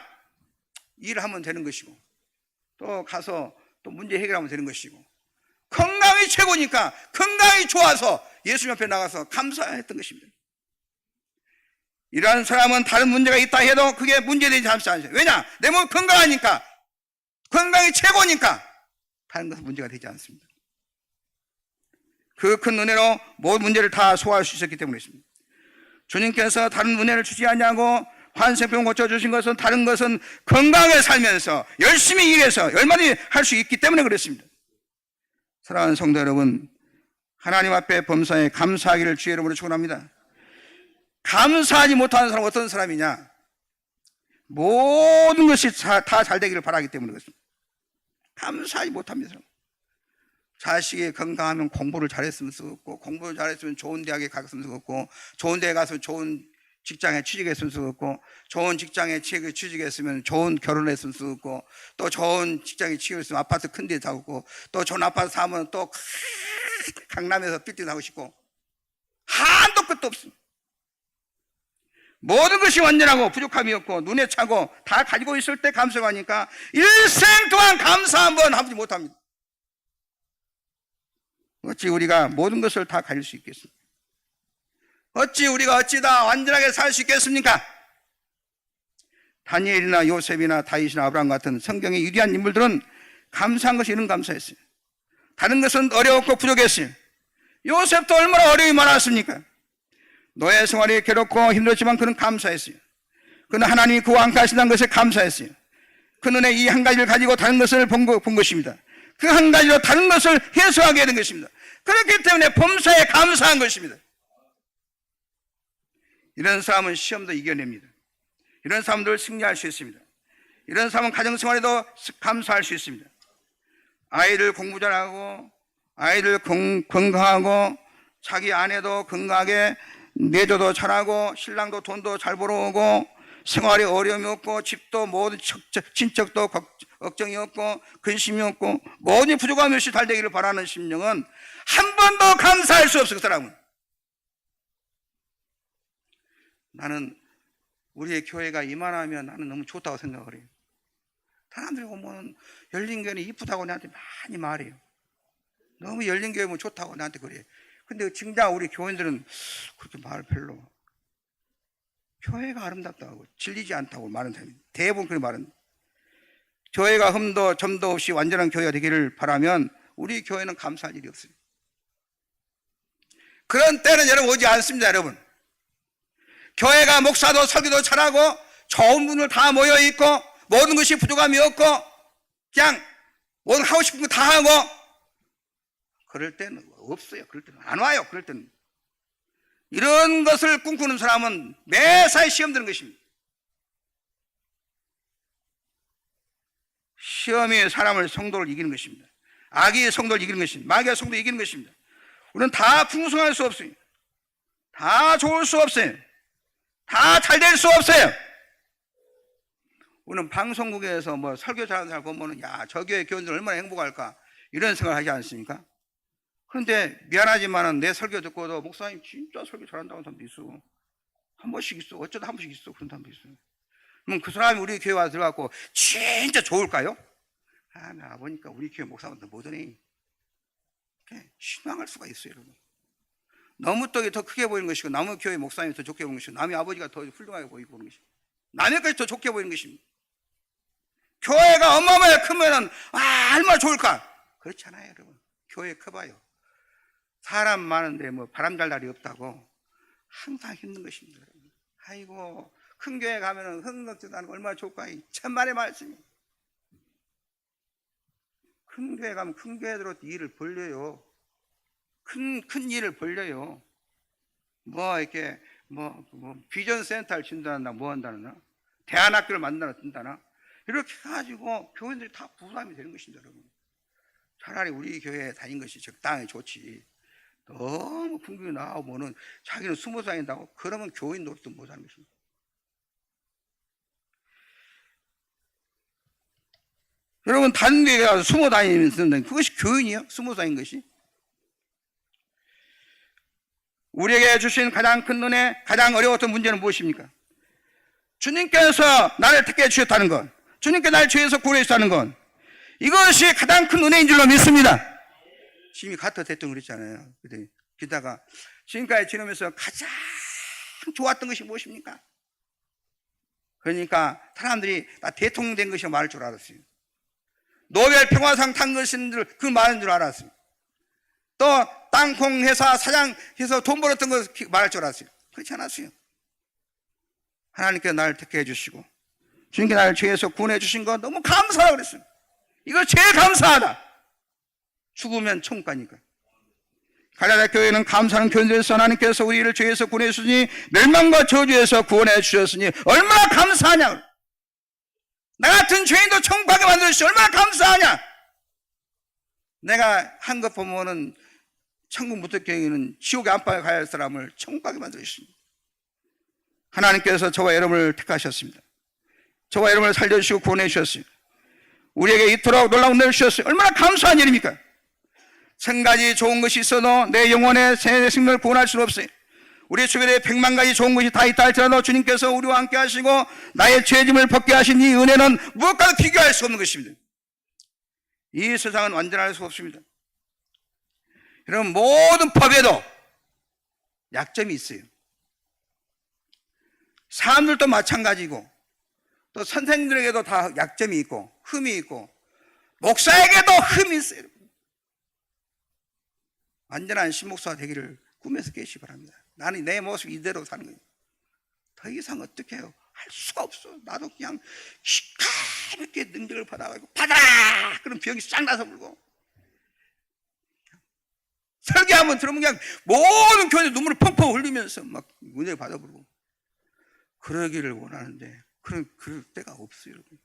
일을 하면 되는 것이고 또 가서 또 문제 해결하면 되는 것이고, 건강이 최고니까 건강이 좋아서 예수님 앞에 나가서 감사했던 것입니다. 이러한 사람은 다른 문제가 있다 해도 그게 문제되지 않습니다. 왜냐? 내 몸 건강하니까, 건강이 최고니까 다른 것은 문제가 되지 않습니다. 그 큰 은혜로 모든 문제를 다 소화할 수 있었기 때문이었습니다. 주님께서 다른 은혜를 주지 않냐고 환생병 고쳐주신 것은, 다른 것은 건강하게 살면서 열심히 일해서 얼마든지 할 수 있기 때문에 그렇습니다. 사랑하는 성도 여러분, 하나님 앞에 범사에 감사하기를 주의 이름으로 축원합니다. 감사하지 못하는 사람은 어떤 사람이냐? 모든 것이 다 잘 되기를 바라기 때문에 그렇습니다. 감사하지 못합니다. 자식이 건강하면 공부를 잘했으면 쓰겠고, 공부를 잘했으면 좋은 대학에 갔으면 쓰겠고, 좋은 대학에 가서 좋은 직장에 취직했으면 쓰겠고, 좋은 직장에 취직했으면 좋은 결혼을 했으면 쓰겠고, 또 좋은 직장에 취직했으면 아파트 큰 데 사고, 또 좋은 아파트 사면 또 강남에서 빌딩 사고 싶고, 한도 끝도 없습니다. 모든 것이 완전하고 부족함이 없고 눈에 차고 다 가지고 있을 때 감사하니까 일생 동안 감사 한번 하지 못합니다. 어찌 우리가 모든 것을 다 가질 수 있겠습니까? 어찌 우리가 어찌다 완전하게 살 수 있겠습니까? 다니엘이나 요셉이나 다윗이나 아브라함 같은 성경의 위대한 인물들은 감사한 것이 이런 감사했어요. 다른 것은 어려웠고 부족했어요. 요셉도 얼마나 어려움이 많았습니까? 노예 생활이 괴롭고 힘들었지만 그는 감사했어요. 그는 하나님이 그와 함께 하신다는 것에 감사했어요. 그는 이 한 가지를 가지고 다른 것을 본 것입니다. 그 한 가지로 다른 것을 해소하게 된 것입니다. 그렇기 때문에 범사에 감사한 것입니다. 이런 사람은 시험도 이겨냅니다. 이런 사람들 승리할 수 있습니다. 이런 사람은 가정생활에도 감사할 수 있습니다. 아이들 공부 잘하고, 아이들 건강하고, 자기 아내도 건강하게 내조도 잘하고, 신랑도 돈도 잘 벌어오고, 생활에 어려움이 없고, 집도 모든 친척도 걱정이 없고, 근심이 없고, 모든 부족함이 없이 잘 되기를 바라는 심령은 한 번도 감사할 수 없어요. 그 사람은. 나는 우리의 교회가 이만하면 나는 너무 좋다고 생각을 해요. 사람들이 보면 열린교회는 이쁘다고 나한테 많이 말해요. 너무 열린교회면 좋다고 나한테 그래요. 근데 진짜 우리 교인들은 그렇게 말 별로. 교회가 아름답다고, 질리지 않다고 말하는 사람입니다. 대부분 그렇게 말합니다. 교회가 흠도 점도 없이 완전한 교회가 되기를 바라면 우리 교회는 감사할 일이 없어요. 그런 때는 여러분 오지 않습니다. 여러분, 교회가 목사도 설교도 잘하고 좋은 분들 다 모여있고 모든 것이 부족함이 없고 그냥 오늘 하고 싶은 거 다 하고, 그럴 때는 없어요. 그럴 때는 안 와요. 그럴 때는. 이런 것을 꿈꾸는 사람은 매사에 시험 드는 것입니다. 시험이 사람을, 성도를 이기는 것입니다. 악이 성도를 이기는 것입니다. 마귀가 성도를 이기는 것입니다. 우리는 다 풍성할 수 없어요. 다 좋을 수 없어요. 다 잘 될 수 없어요. 우리는 방송국에서 뭐 설교 잘하는 사람 보면은, 야, 저 교회 교인들 얼마나 행복할까, 이런 생각을 하지 않습니까? 그런데 미안하지만은 내 설교 듣고도 목사님 진짜 설교 잘한다는 사람도 있어. 한 번씩 있어. 어쩌다 한 번씩 있어. 그런 사람도 있어요. 그럼 그 사람이 우리 교회 와서 들어가고 진짜 좋을까요? 아, 나 보니까 우리 교회 목사님도 못하네. 실망할 수가 있어요, 여러분. 너무 떡이 더 크게 보이는 것이고, 남의 교회 목사님이 더 좋게 보이는 것이고, 남의 아버지가 더 훌륭하게 보이고 그런 것입니다. 남의 것이 더 좋게 보이는 것입니다. 교회가 어마어마하게 크면은, 아, 얼마나 좋을까? 그렇지 않아요, 여러분. 교회 커봐요. 사람 많은데 뭐 바람 잘 날이 없다고 항상 힘든 것입니다. 여러분. 아이고, 큰 교회 가면은 흥덕지도 않고 얼마나 좋을까? 천만의 말씀이. 큰 교회 가면 큰 교회대로 일을 벌려요. 큰 일을 벌려요. 뭐 이렇게 뭐 비전 센터를 진단한다, 뭐 한다나, 대안학교를 만들어준다나, 이렇게 해가지고 교인들이 다 부담이 되는 것입니다, 여러분. 차라리 우리 교회에 다닌 것이 적당히 좋지. 너무 큰 교회 나오면은 자기는 숨어 다닌다고, 그러면 교인 노릇도 못하는 것입니다. 여러분, 다른 교회 가서 숨어 다니면서 그것이 교인이요? 숨어 다니는 것이? 우리에게 주신 가장 큰 은혜, 가장 어려웠던 문제는 무엇입니까? 주님께서 나를 택해 주셨다는 것, 주님께 나를 죄에서 구원해 주셨다는 것, 이것이 가장 큰 은혜인 줄로 믿습니다. 지금이 카터 대통령 그랬잖아요. 그때 기다가 지금까지 지내면서 가장 좋았던 것이 무엇입니까? 그러니까 사람들이 나 대통령 된 것이 말할 줄 알았어요. 노벨 평화상 탄 것인 그 말인 줄 알았어요. 또 땅콩 회사 사장해서 돈 벌었던 거 말할 줄 알았어요. 그렇지 않았어요. 하나님께서 나를 택해 주시고 주님께 나를 죄에서 구원해 주신 거 너무 감사하다고 그랬어요. 이거 제일 감사하다. 죽으면 천국 가니까. 갈라디아 교회는 감사하는 교인들에서 하나님께서 우리를 죄에서 구원해 주시니 멸망과 저주에서 구원해 주셨으니 얼마나 감사하냐. 나 같은 죄인도 천국 가게 만들어주시 얼마나 감사하냐. 내가 한 것 보면은 천국 못 듣게는 지옥에 안방에 가야 할 사람을 천국 가게 만들어주십니다. 하나님께서 저와 여러분을 택하셨습니다. 저와 여러분을 살려주시고 구원해 주셨어요. 우리에게 이토록 놀라운 은혜를 주셨어요. 얼마나 감사한 일입니까? 1000가지 좋은 것이 있어도 내 영혼의 새 생명을 구원할 수는 없어요. 우리 주변에 100만 가지 좋은 것이 다 있다 할지라도 주님께서 우리와 함께 하시고 나의 죄짐을 벗게 하신 이 은혜는 무엇과도 비교할 수 없는 것입니다. 이 세상은 완전할 수 없습니다. 여러분, 모든 법에도 약점이 있어요. 사람들도 마찬가지고 또 선생님들에게도 다 약점이 있고 흠이 있고 목사에게도 흠이 있어요. 완전한 신목사가 되기를 꿈에서 깨시기 바랍니다. 나는 내 모습 이대로 사는 거예요. 더 이상 어떻게 해요? 할 수가 없어. 나도 그냥 가볍게 능력을 받아가지고 받아라! 그럼 병이 싹 나서 불고 설교 한번 들으면 그냥 모든 교회들 눈물을 펑펑 흘리면서 막 은혜를 받아부르고 그러기를 원하는데 그럴 때가 없어요. 여러분.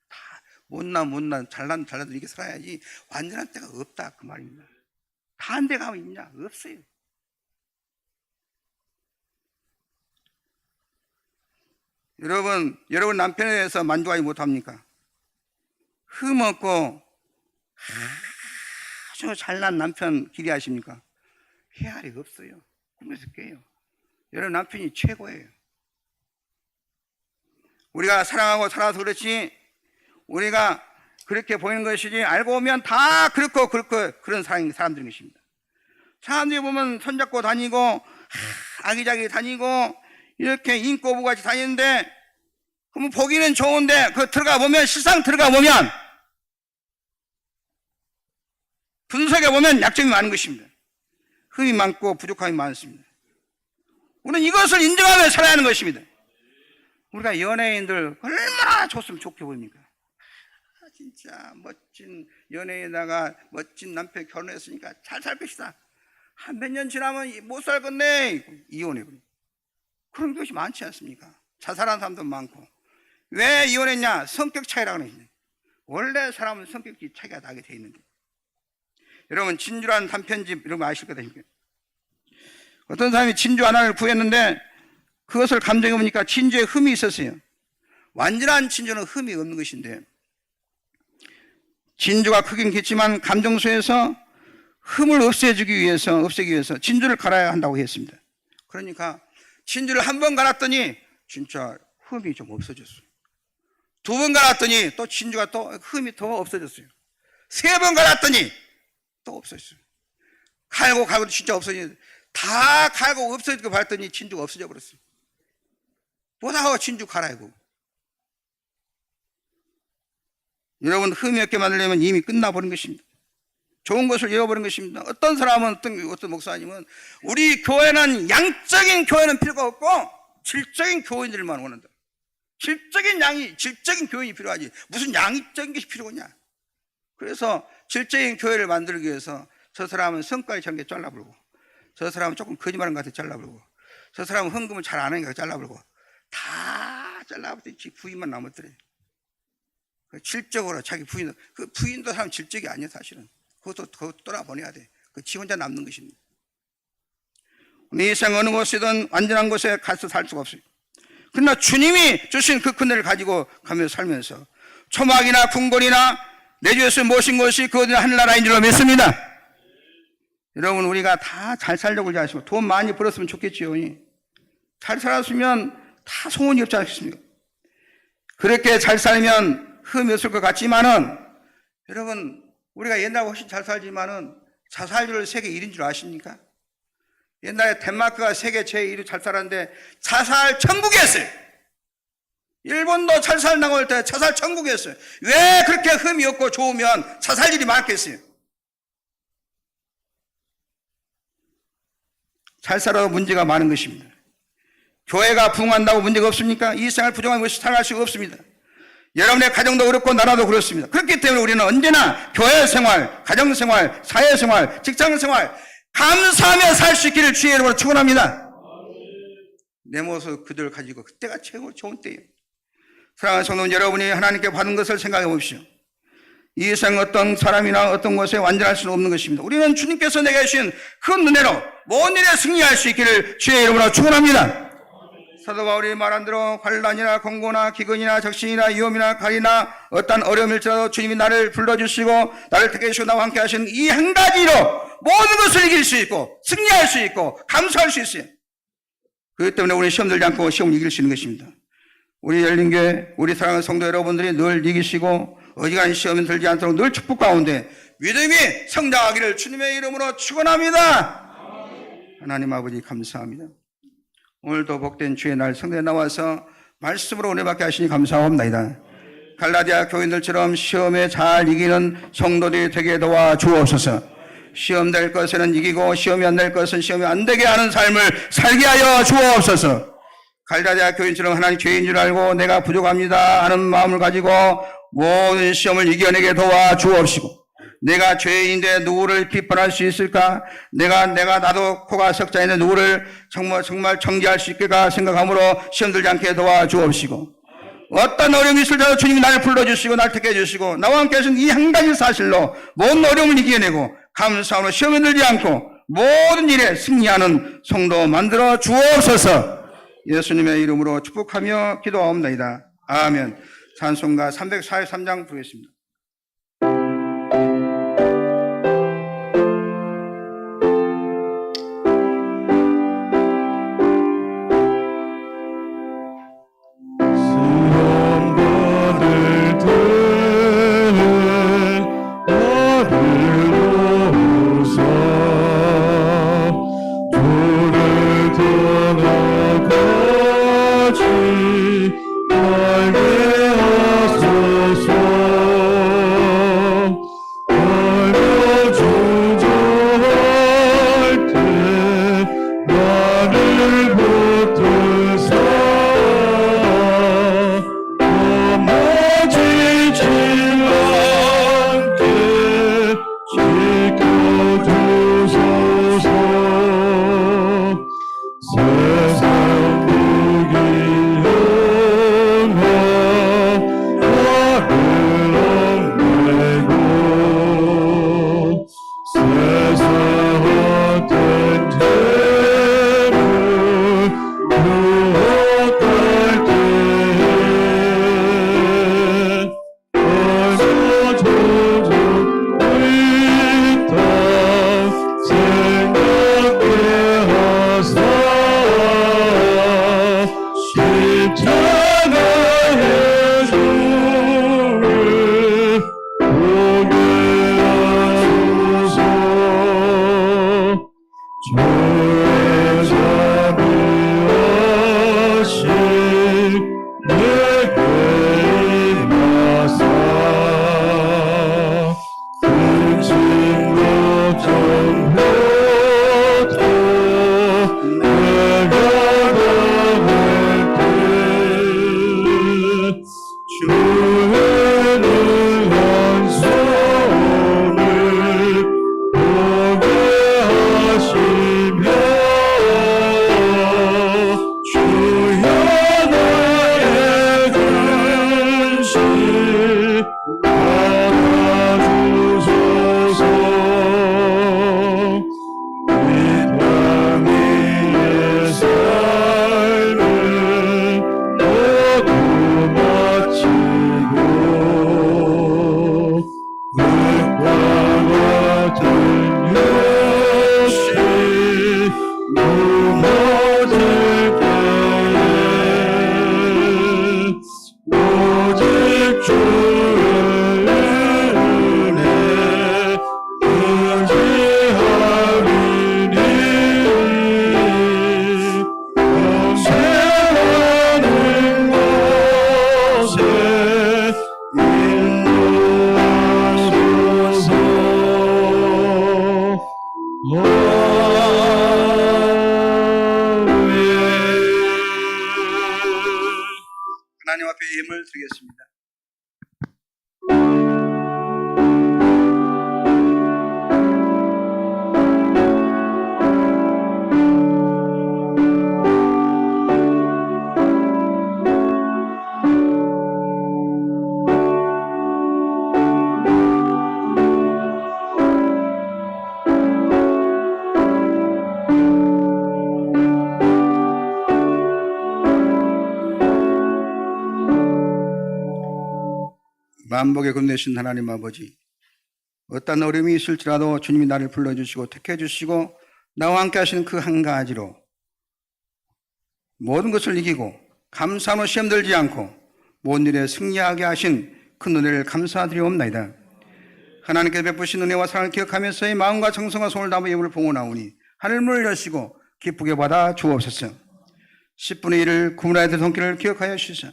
다 못난 잘난 이렇게 살아야지 완전한 때가 없다 그 말입니다. 다른 데 가면 있냐? 없어요. 여러분 남편에 대해서 만족하지 못합니까? 흠없고 아주 잘난 남편 기대하십니까? 헤아리 없어요. 꿈에서 깨요. 여러분 남편이 최고예요. 우리가 사랑하고 살아서 그렇지 우리가 그렇게 보이는 것이지 알고 보면 다 그렇고 그런 사람들인 것입니다. 사람들이 보면 손잡고 다니고 아기자기 다니고 이렇게 인꼬부같이 다니는데 그러면 보기는 좋은데 그 들어가 보면 실상 들어가 보면 분석해 보면 약점이 많은 것입니다. 흠이 많고 부족함이 많습니다. 우리는 이것을 인정하며 살아야 하는 것입니다. 우리가 연예인들 얼마나 좋으면 좋게 보입니까? 진짜 멋진 연예인에다가 멋진 남편 결혼했으니까 잘 살 것이다. 한 몇 년 지나면 못 살겠네. 이혼해버려. 그런 것이 많지 않습니까? 자살한 사람도 많고. 왜 이혼했냐? 성격 차이라고 하는. 원래 사람은 성격 차이가 나게 돼 있는데. 여러분 진주란 단편집 이런 거 아실 거다. 어떤 사람이 진주 하나를 구했는데 그것을 감정해 보니까 진주에 흠이 있었어요. 완전한 진주는 흠이 없는 것인데 진주가 크긴 깊지만 감정소에서 흠을 없애기 위해서 진주를 갈아야 한다고 했습니다. 그러니까 진주를 한 번 갈았더니 진짜 흠이 좀 없어졌어요. 2번 갈았더니 또 진주가 또 흠이 더 없어졌어요. 3번 갈았더니 또 없어졌어요. 갈고 진짜 없어졌어요. 다 갈고 없어지고 봤더니 진주가 없어져 버렸어요. 뭐다 하고 진주 갈아야고. 여러분 흠이 없게 만들려면 이미 끝나버린 것입니다. 좋은 것을 잃어버린 것입니다. 어떤 사람은 어떤 목사님은 우리 교회는 양적인 교회는 필요가 없고 질적인 교인들만 원한다. 질적인 교인이 필요하지 무슨 양적인 것이 필요하냐. 그래서 질적인 교회를 만들기 위해서 저 사람은 성과에 전개 잘라버리고 저 사람은 조금 거짓말하는 것 같아 잘라버리고 저 사람은 헌금을 잘 안 하니까 잘라버리고 다 잘라버리더니 부인만 남았더래. 질적으로 자기 부인, 그 부인도 사람 질적이 아니야 사실은. 그것도 떠나보내야 돼. 그 지 혼자 남는 것입니다. 이 세상 어느 곳이든 완전한 곳에 가서 살 수가 없어요. 그러나 주님이 주신 그 큰애를 가지고 가면서 살면서 초막이나 궁궐이나 내 주에서 모신 것이 그 하늘나라인 줄로 믿습니다. 여러분 우리가 다 잘 살려고 하시고 돈 많이 벌었으면 좋겠지요. 잘 살았으면 다 소원이 없지 않겠습니까? 그렇게 잘 살면 흠이 없을 것 같지만은 여러분, 우리가 옛날보다 훨씬 잘 살지만은 자살률 세계 1위인 줄 아십니까? 옛날에 덴마크가 세계 제1위 잘 살았는데 자살 천국이었어요. 일본도 자살 당할 때 자살 천국이었어요. 왜 그렇게 흠이 없고 좋으면 자살률이 많겠어요? 잘 살아도 문제가 많은 것입니다. 교회가 부흥한다고 문제가 없습니까? 이 생활 부정한 것이 살아갈 수가 없습니다. 여러분의 가정도 그렇고 나라도 그렇습니다. 그렇기 때문에 우리는 언제나 교회 생활, 가정 생활, 사회 생활, 직장 생활 감사하며 살 수 있기를 주의 이름으로 축원합니다. 내 모습 그들 가지고 그때가 최고 좋은 때예요. 사랑하는 성도님, 여러분이 하나님께 받은 것을 생각해 보십시오. 이 세상 어떤 사람이나 어떤 곳에 완전할 수는 없는 것입니다. 우리는 주님께서 내게 주신 그 은혜로 모든 일에 승리할 수 있기를 주의 이름으로 축원합니다. 사도 바울이 말한 대로 환난이나 공고나 기근이나 적신이나 위험이나 가리나 어떤 어려움일지라도 주님이 나를 불러주시고 나를 택해 주시고 나와 함께 하신 이 한 가지로 모든 것을 이길 수 있고 승리할 수 있고 감수할 수 있어요. 그렇기 때문에 우리 시험 들지 않고 시험을 이길 수 있는 것입니다. 우리 열린교회, 우리 사랑하는 성도 여러분들이 늘 이기시고 어지간한 시험에 들지 않도록 늘 축복 가운데 믿음이 성장하기를 주님의 이름으로 축원합니다. 하나님 아버지 감사합니다. 오늘도 복된 주의 날 성도에 나와서 말씀으로 은혜 받게 하시니 감사합니다. 갈라디아 교인들처럼 시험에 잘 이기는 성도들이 되게 도와 주옵소서. 시험 될 것에는 이기고 시험이 안 될 것은 시험이 안 되게 하는 삶을 살게 하여 주옵소서. 갈라디아 교인처럼 하나님 죄인 줄 알고 내가 부족합니다 하는 마음을 가지고 모든 시험을 이겨내게 도와 주옵시고, 내가 죄인인데 누구를 비판할 수 있을까? 나도 코가 석자 있는 누구를 정말 정죄할 수 있을까 생각함으로 시험 들지 않게 도와 주옵시고, 어떤 어려움이 있을지라도 주님이 나를 불러주시고 나를 택해 주시고 나와 함께 하신 이 한 가지 사실로 모든 어려움을 이겨내고 감사함으로 시험에 들지 않고 모든 일에 승리하는 성도 만들어 주옵소서. 예수님의 이름으로 축복하며 기도하옵나이다. 아멘. 찬송가 343장 부르겠습니다. 시험 받을 때에 나를 도우사 불을 떠나가지 말게 하소서. 드리겠습니다. 만복의 금되신 하나님 아버지, 어떤 어려움이 있을지라도 주님이 나를 불러주시고 택해주시고 나와 함께 하시는 그 한 가지로 모든 것을 이기고 감사함으로 시험 들지 않고 모든 일에 승리하게 하신 그 은혜를 감사드리옵나이다. 하나님께서 베푸신 은혜와 사랑을 기억하면서 이 마음과 정성과 손을 다하며 예물을 봉헌하오니 하늘문을 여시고 기쁘게 받아 주옵소서. 10분의 1을 구문하여 손길을 기억하여 주시사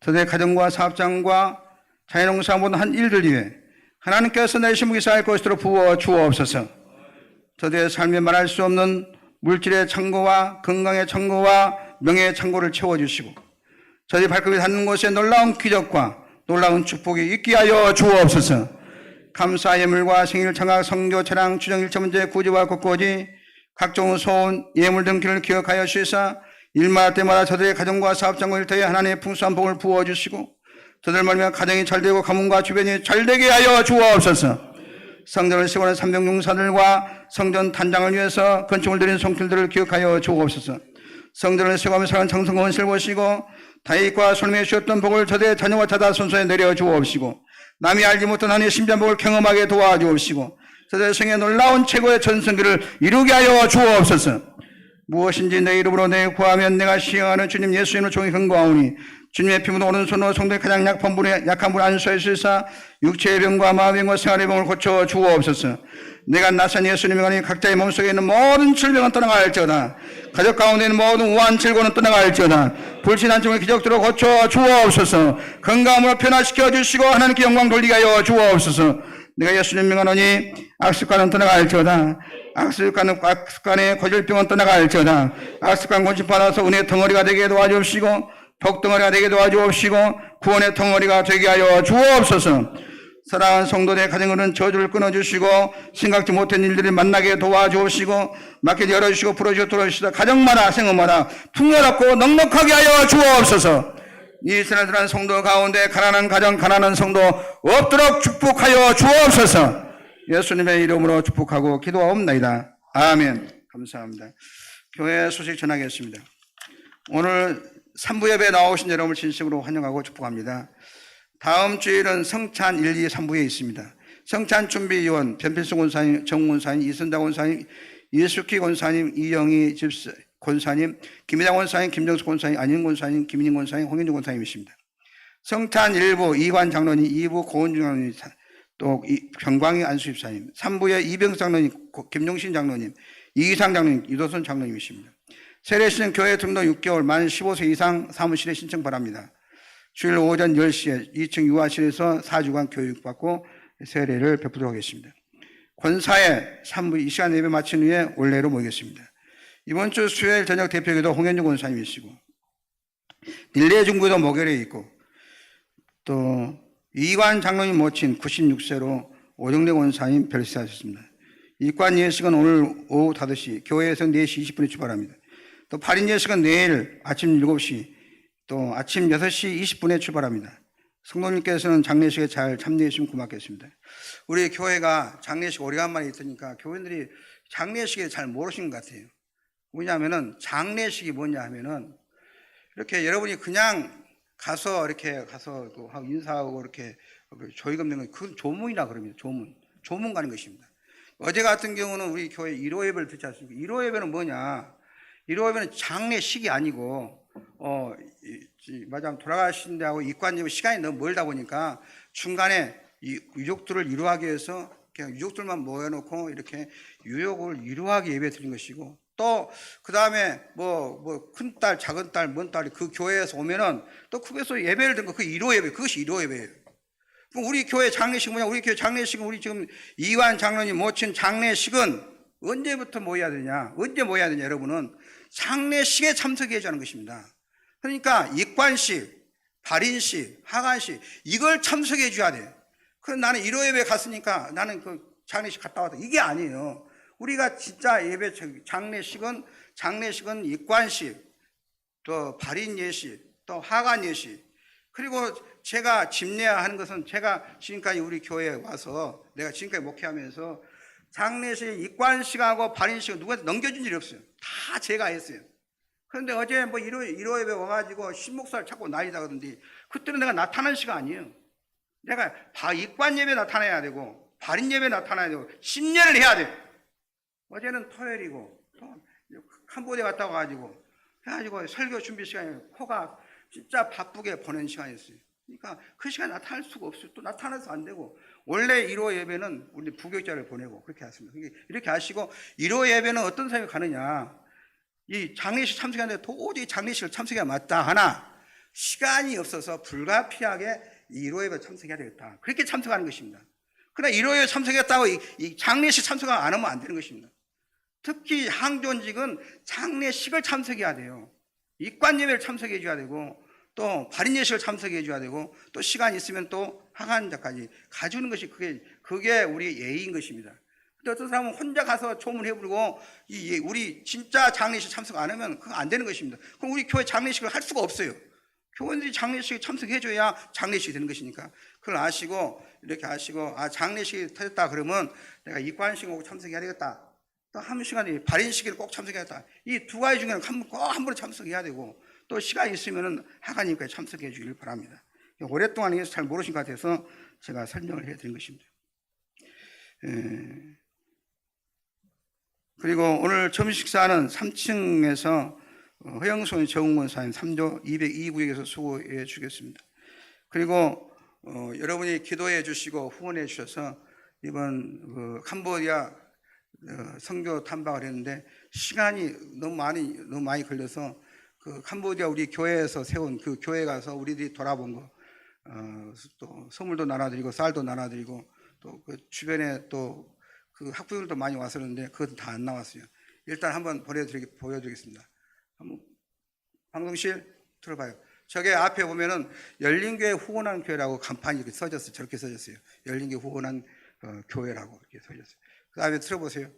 저들의 가정과 사업장과 자연농사 모든 한 일들 위해 하나님께서 내신 무기 쌓일 것으로 부어 주옵소서. 저들의 삶에 말할 수 없는 물질의 창고와 건강의 창고와 명예의 창고를 채워주시고 저들이 발걸음이 닿는 곳에 놀라운 기적과 놀라운 축복이 있게 하여 주옵소서. 감사 예물과 생일 청각 성교 차량 추정 일처 문제 구제와 곳곳이 각종 소원 예물 등 길을 기억하여 주시사 일마다 때마다 저들의 가정과 사업장과 일터에 하나님의 풍성한 복을 부어주시고 저들 말미암아 가정이 잘되고 가문과 주변이 잘되게 하여 주옵소서. 성전을 세우는 삼병용사들과 성전 단장을 위해서 건축을 드린 손길들을 기억하여 주옵소서. 성전을 세우며 사는 장성과 원수를 보시고 다윗과 솔로몬이 주셨던 복을 저들의 자녀와 자다손손에 내려 주옵시고 남이 알지 못한 하나님의 신비한 복을 경험하게 도와주옵시고 저들의 성에 놀라운 최고의 전성기를 이루게 하여 주옵소서. 무엇인지 내 이름으로 내 구하면 내가 시행하는 주님 예수님을 종이 근거하오니 주님의 피부도 오른손으로 성도의 가장 약한 분을 안수하여 주시사 육체의 병과 마음의 병과 생활의 병을 고쳐 주옵소서. 내가 나선 예수님의 간이 각자의 몸속에 있는 모든 질병은 떠나갈지어다. 가족 가운데 있는 모든 우한 질고는 떠나갈지어다. 불신한 점을 기적대로 고쳐 주옵소서. 건강으로 변화시켜 주시고 하나님께 영광 돌리게 하여 주옵소서. 내가 예수님 명하노니 악습관은 떠나갈지어다. 악습관의 고질병은 떠나갈지어다. 악습관 고집 받아서 은혜의 덩어리가 되게 도와주옵시고 복덩어리가 되게 도와주옵시고 구원의 덩어리가 되게 하여 주옵소서. 사랑하는 성도들의 가정으로는 저주를 끊어주시고 생각지 못한 일들을 만나게 도와주옵시고 막게 열어주시고 풀어주시고 돌아주시다 가정마다 생업마다 풍요롭고 넉넉하게 하여 주옵소서. 이스라엘 들한 성도 가운데 가난한 가정 가난한 성도 없도록 축복하여 주옵소서. 예수님의 이름으로 축복하고 기도하옵나이다. 아멘. 감사합니다. 교회 소식 전하겠습니다. 오늘 3부 예배에 나오신 여러분을 진심으로 환영하고 축복합니다. 다음 주일은 성찬 1, 2, 3부에 있습니다. 성찬 준비위원 변필수 권사님, 정권사님, 이선자 권사님, 이수키 권사님, 이영희 집사 권사님, 김희장 권사님, 김정수 권사님, 안인 권사님, 김인인 권사님, 홍현주 권사님이십니다. 성찬 1부 이관 장로님, 2부 고은중 장로님, 또 병광희 안수집사님, 3부에 이병수 장로님, 김용신 장로님, 이기상 장로님, 이도선 장로님이십니다. 세례시는 교회 등록 6개월 만 15세 이상 사무실에 신청 바랍니다. 주일 오전 10시에 2층 유아실에서 4주간 교육받고 세례를 베푸도록 하겠습니다. 권사회 3부 이 시간 예배 마친 후에 올레로 모이겠습니다. 이번 주 수요일 저녁 대표기도 홍현주 권사님이시고 닐레 중부도 목요일에 있고 또 이관 장로님 모친 96세로 오정래 권사님 별세하셨습니다. 이관 예식은 오늘 오후 5시 교회에서 4시 20분에 출발합니다. 또 8인 예식은 내일 아침 7시 또 아침 6시 20분에 출발합니다. 성도님께서는 장례식에 잘 참여해 주시면 고맙겠습니다. 우리 교회가 장례식 오래간만에 있으니까 교인들이 장례식에 잘 모르시는 것 같아요. 왜냐하면은 장례식이 뭐냐 하면은 이렇게 여러분이 그냥 가서 이렇게 가서 인사하고 이렇게 조의금 내는 거 그건 조문이라 그럽니다. 조문 가는 것입니다. 어제 같은 경우는 우리 교회 1호 예배를 듣지 않습니까? 1호 예배는 뭐냐? 1호 예배는 장례식이 아니고 마지막 돌아가신 데하고 입관집은 시간이 너무 멀다 보니까 중간에 이 유족들을 위로하기 위해서 그냥 유족들만 모여놓고 이렇게 유족을 위로하게 예배 드린 것이고 또 그 다음에 뭐 큰딸 작은딸 먼딸이 그 교회에서 오면은 또 그것에서 예배를 드린 거 그 1호 예배 그것이 1호 예배예요. 그럼 우리 교회 장례식은 뭐냐? 우리 교회 장례식은 우리 지금 이완 장로님 모친 장례식은 언제부터 모여야 되냐? 언제 모여야 되냐? 여러분은 장례식에 참석해야 하는 것입니다. 그러니까 입관식, 발인식, 하간식 이걸 참석해 줘야 돼. 그럼 나는 1호 예배 갔으니까 나는 그 장례식 갔다 왔다. 이게 아니에요. 우리가 진짜 예배 장례식은 입관식, 또 발인 예식, 또 하간 예식. 그리고 제가 집례하는 것은 제가 지금까지 우리 교회에 와서 내가 지금까지 목회하면서 장례식, 입관식하고 발인식을 누구한테 넘겨준 일이 없어요. 다 제가 했어요. 그런데 어제 뭐 1호 예배 와가지고 신목사를 찾고 난리다 그러는데 그때는 내가 나타난 시가 아니에요. 내가 입관 예배 나타나야 되고 발인 예배 나타나야 되고 신례를 해야 돼. 어제는 토요일이고 또 캄보디아 갔다 와가지고 해가지고 설교 준비 시간에 코가 진짜 바쁘게 보낸 시간이었어요. 그러니까 그 시간에 나타날 수가 없어요. 또 나타나서 안 되고 원래 1호 예배는 우리 부교육자를 보내고 그렇게 했습니다. 이렇게 하시고 1호 예배는 어떤 사람이 가느냐, 이 장례식 참석하는데 도저히 장례식을 참석해야 맞다 하나 시간이 없어서 불가피하게 1호 예배 참석해야 되겠다. 그렇게 참석하는 것입니다. 그러나 1호 예배 참석했다고 이 장례식 참석 안 하면 안 되는 것입니다. 특히 항존직은 장례식을 참석해야 돼요. 입관 예배를 참석해 줘야 되고 또 발인 예식을 참석해 줘야 되고 또 시간이 있으면 또 하간자까지 가주는 것이 그게 우리 예의인 것입니다. 근데 어떤 사람은 혼자 가서 조문해 부르고 우리 진짜 장례식 참석 안 하면 그거 안 되는 것입니다. 그럼 우리 교회 장례식을 할 수가 없어요. 교원들이 장례식에 참석해 줘야 장례식이 되는 것이니까 그걸 아시고 이렇게 하시고 장례식이 터졌다 그러면 내가 입관식 오고 참석해야 되겠다. 또 한 시간에 발인식을 꼭 참석해야겠다. 이 두 가지 중에는 꼭 한 번에 참석해야 되고 또 시간이 있으면 하간님까지 참석해 주길 바랍니다. 오랫동안 이해서 잘 모르신 것 같아서 제가 설명을 해드린 것입니다. 그리고 오늘 점심 식사는 3층에서 허영손 정웅원사님 3조 202구역에서 수고해 주겠습니다. 그리고 여러분이 기도해 주시고 후원해 주셔서 이번 캄보디아 선교 탐방을 했는데 시간이 너무 많이 걸려서 그 캄보디아 우리 교회에서 세운 그 교회 가서 우리들이 돌아본 거 또 선물도 나눠드리고 쌀도 나눠드리고 또 그 주변에 또 그 학부들도 많이 왔었는데 그것도 다 안 나왔어요. 일단 한번 보여드리겠습니다. 한번 방송실 들어봐요. 저게 앞에 보면은 열린교회 후원한 교회라고 간판이 이렇게 써졌어요. 저렇게 써졌어요. 열린교회 후원한 교회라고 이렇게 써졌어요. 그 다음에 들어보세요.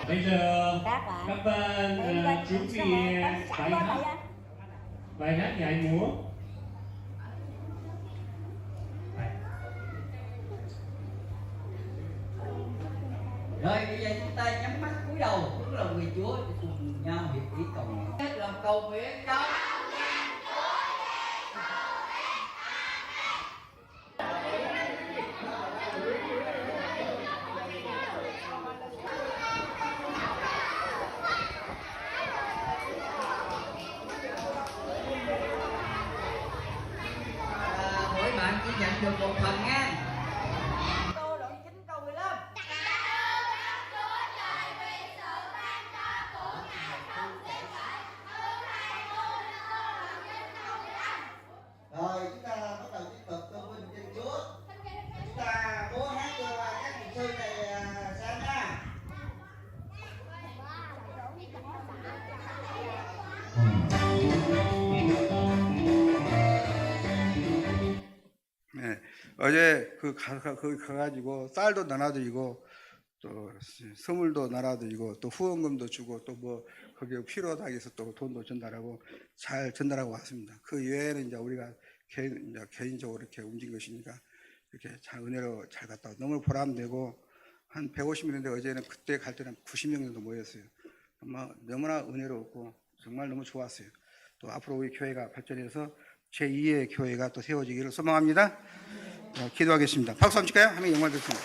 Bây giờ các các bạn bạn chuẩn bị bài hát nhảy múa. Rồi bây giờ chúng ta nhắm mắt cúi đầu hướng lòng người Chúa để cùng nhau hiệp ý cầu nguyện. Hết lòng cầu nguyện cho mỗi bạn chỉ nhận được một phần nha. Câu đoạn 9 câu 15. Rồi chúng ta bắt đầu tiếp tục tôn vinh Thiên Chúa. Chúng ta múa hát cho các mục sư này sang nha. 네, 어제 거기 가가지고 쌀도 나눠드리고 또 선물도 나눠드리고 또 후원금도 주고 또 뭐 거기에 필요하다고 해서 또 돈도 전달하고 잘 전달하고 왔습니다. 그 외에는 이제 우리가 개인적으로 이렇게 움직인 것이니까 이렇게 잘 은혜로 잘 갔다 오고 너무 보람되고 한 150명인데 어제는 그때 갈 때는 90명 정도 모였어요. 정말 너무나 은혜롭고 정말 너무 좋았어요. 또 앞으로 우리 교회가 발전해서 제2의 교회가 또 세워지기를 소망합니다. 기도하겠습니다. 박수 한번 칠까요? 하나님 영광 드립니다.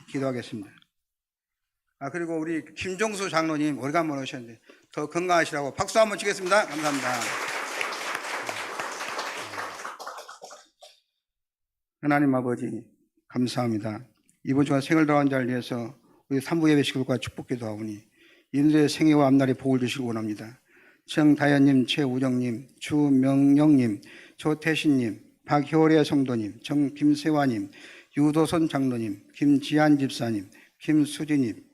기도하겠습니다. 그리고 우리 김종수 장로님 오래간만에 오셨는데 더 건강하시라고 박수 한번 치겠습니다. 감사합니다. 하나님 아버지 감사합니다. 이번 주간 생을 다한 자를 위해서 우리 산부 예배 식구들과 축복기도 하오니 이들의 생애와 앞날에 복을 주시기 원합니다. 정다현님, 최우정님, 주명영님, 조태신님, 박효래 성도님, 정김세화님, 유도선 장로님, 김지한 집사님, 김수진님,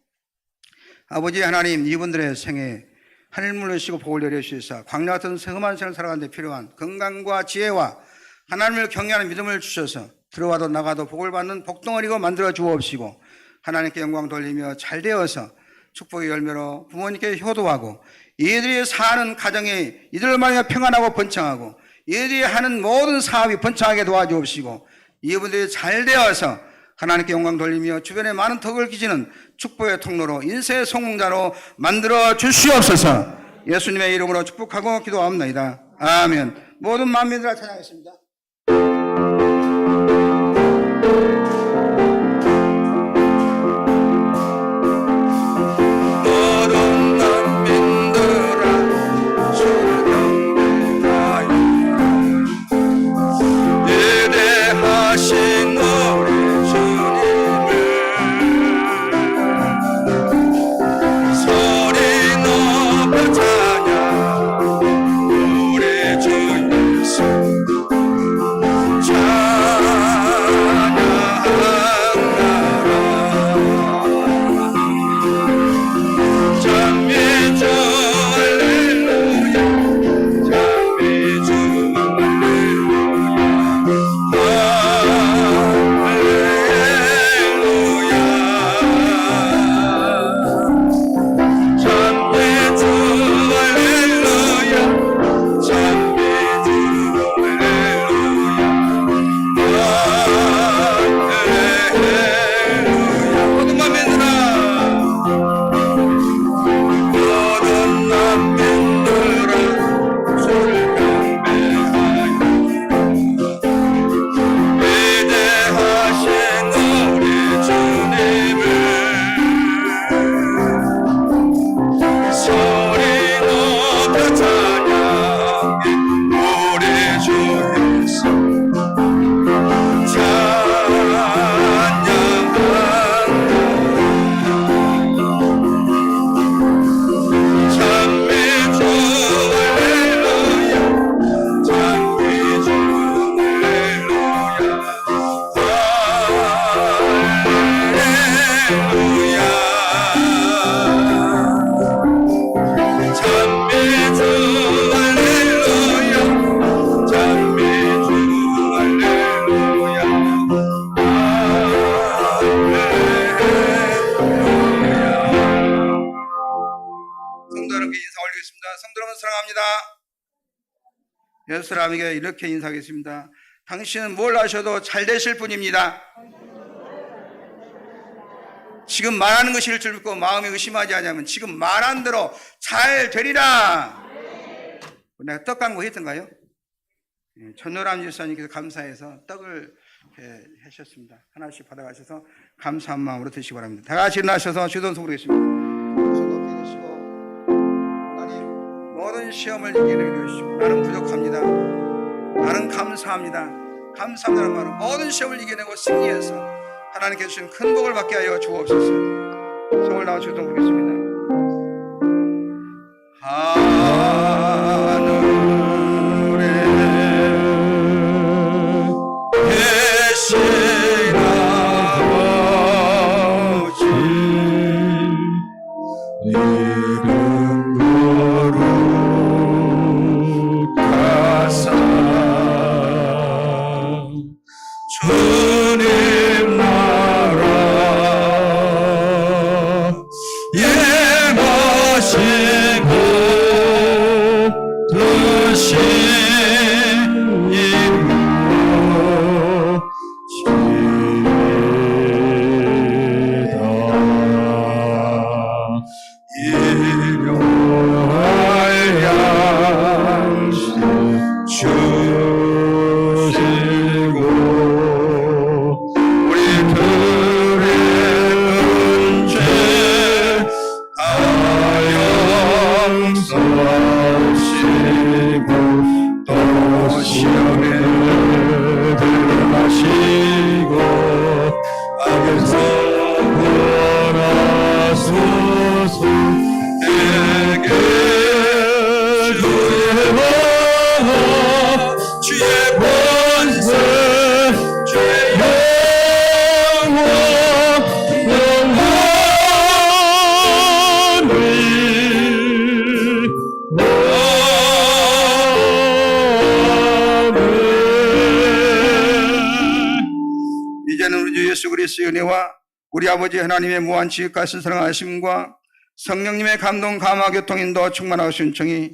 아버지 하나님 이분들의 생에 하늘문을 여시고 복을 내려주시사 광야 같은 험한 생을 살아가는 데 필요한 건강과 지혜와 하나님을 경외하는 믿음을 주셔서 들어와도 나가도 복을 받는 복덩어리가 만들어 주옵시고 하나님께 영광 돌리며 잘 되어서 축복의 열매로 부모님께 효도하고 이들이 사는 가정이 이들을 말하여 평안하고 번창하고 이들이 하는 모든 사업이 번창하게 도와주옵시고 이분들이 잘 되어서 하나님께 영광 돌리며 주변에 많은 덕을 기지는 축복의 통로로 인생의 성공자로 만들어 주시옵소서. 예수님의 이름으로 축복하고 기도하옵나이다. 아멘. 모든 만민들을 찬양하겠습니다. 예수 사람에게 이렇게 인사하겠습니다. 당신은 뭘 하셔도 잘 되실 분입니다. 지금 말하는 것일 줄 믿고 마음이 의심하지 않으면 지금 말한 대로 잘 되리라. 내가 떡 광고 했던가요? 천노람 집사님께서 감사해서 떡을 이렇게 하셨습니다. 하나씩 받아가셔서 감사한 마음으로 드시기 바랍니다. 다 같이 일어나셔서 주전서 부르겠습니다. 높이 드시고 하나님 모든 시험을 이겨내게 해주시고 나는 부족합니다. 나는 감사합니다. 감사합니다는 말은 모든 시험을 이겨내고 승리해서 하나님께 주신 큰 복을 받게 하여 주옵소서. 손을 나와 주전 부르겠습니다. 주님 나 그리스도의 은혜와 우리 아버지 하나님의 무한 지극하신 사랑하심과 성령님의 감동 감화 교통 인도 충만하신 청이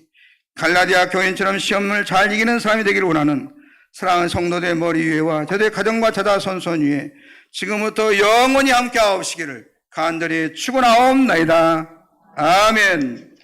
갈라디아 교인처럼 시험을 잘 이기는 사람이 되기를 원하는 사랑하는 성도들의 머리 위에와 저들의 가정과 자다 손손 위에 지금부터 영원히 함께 하옵시기를 간절히 축원하옵나이다. 아멘.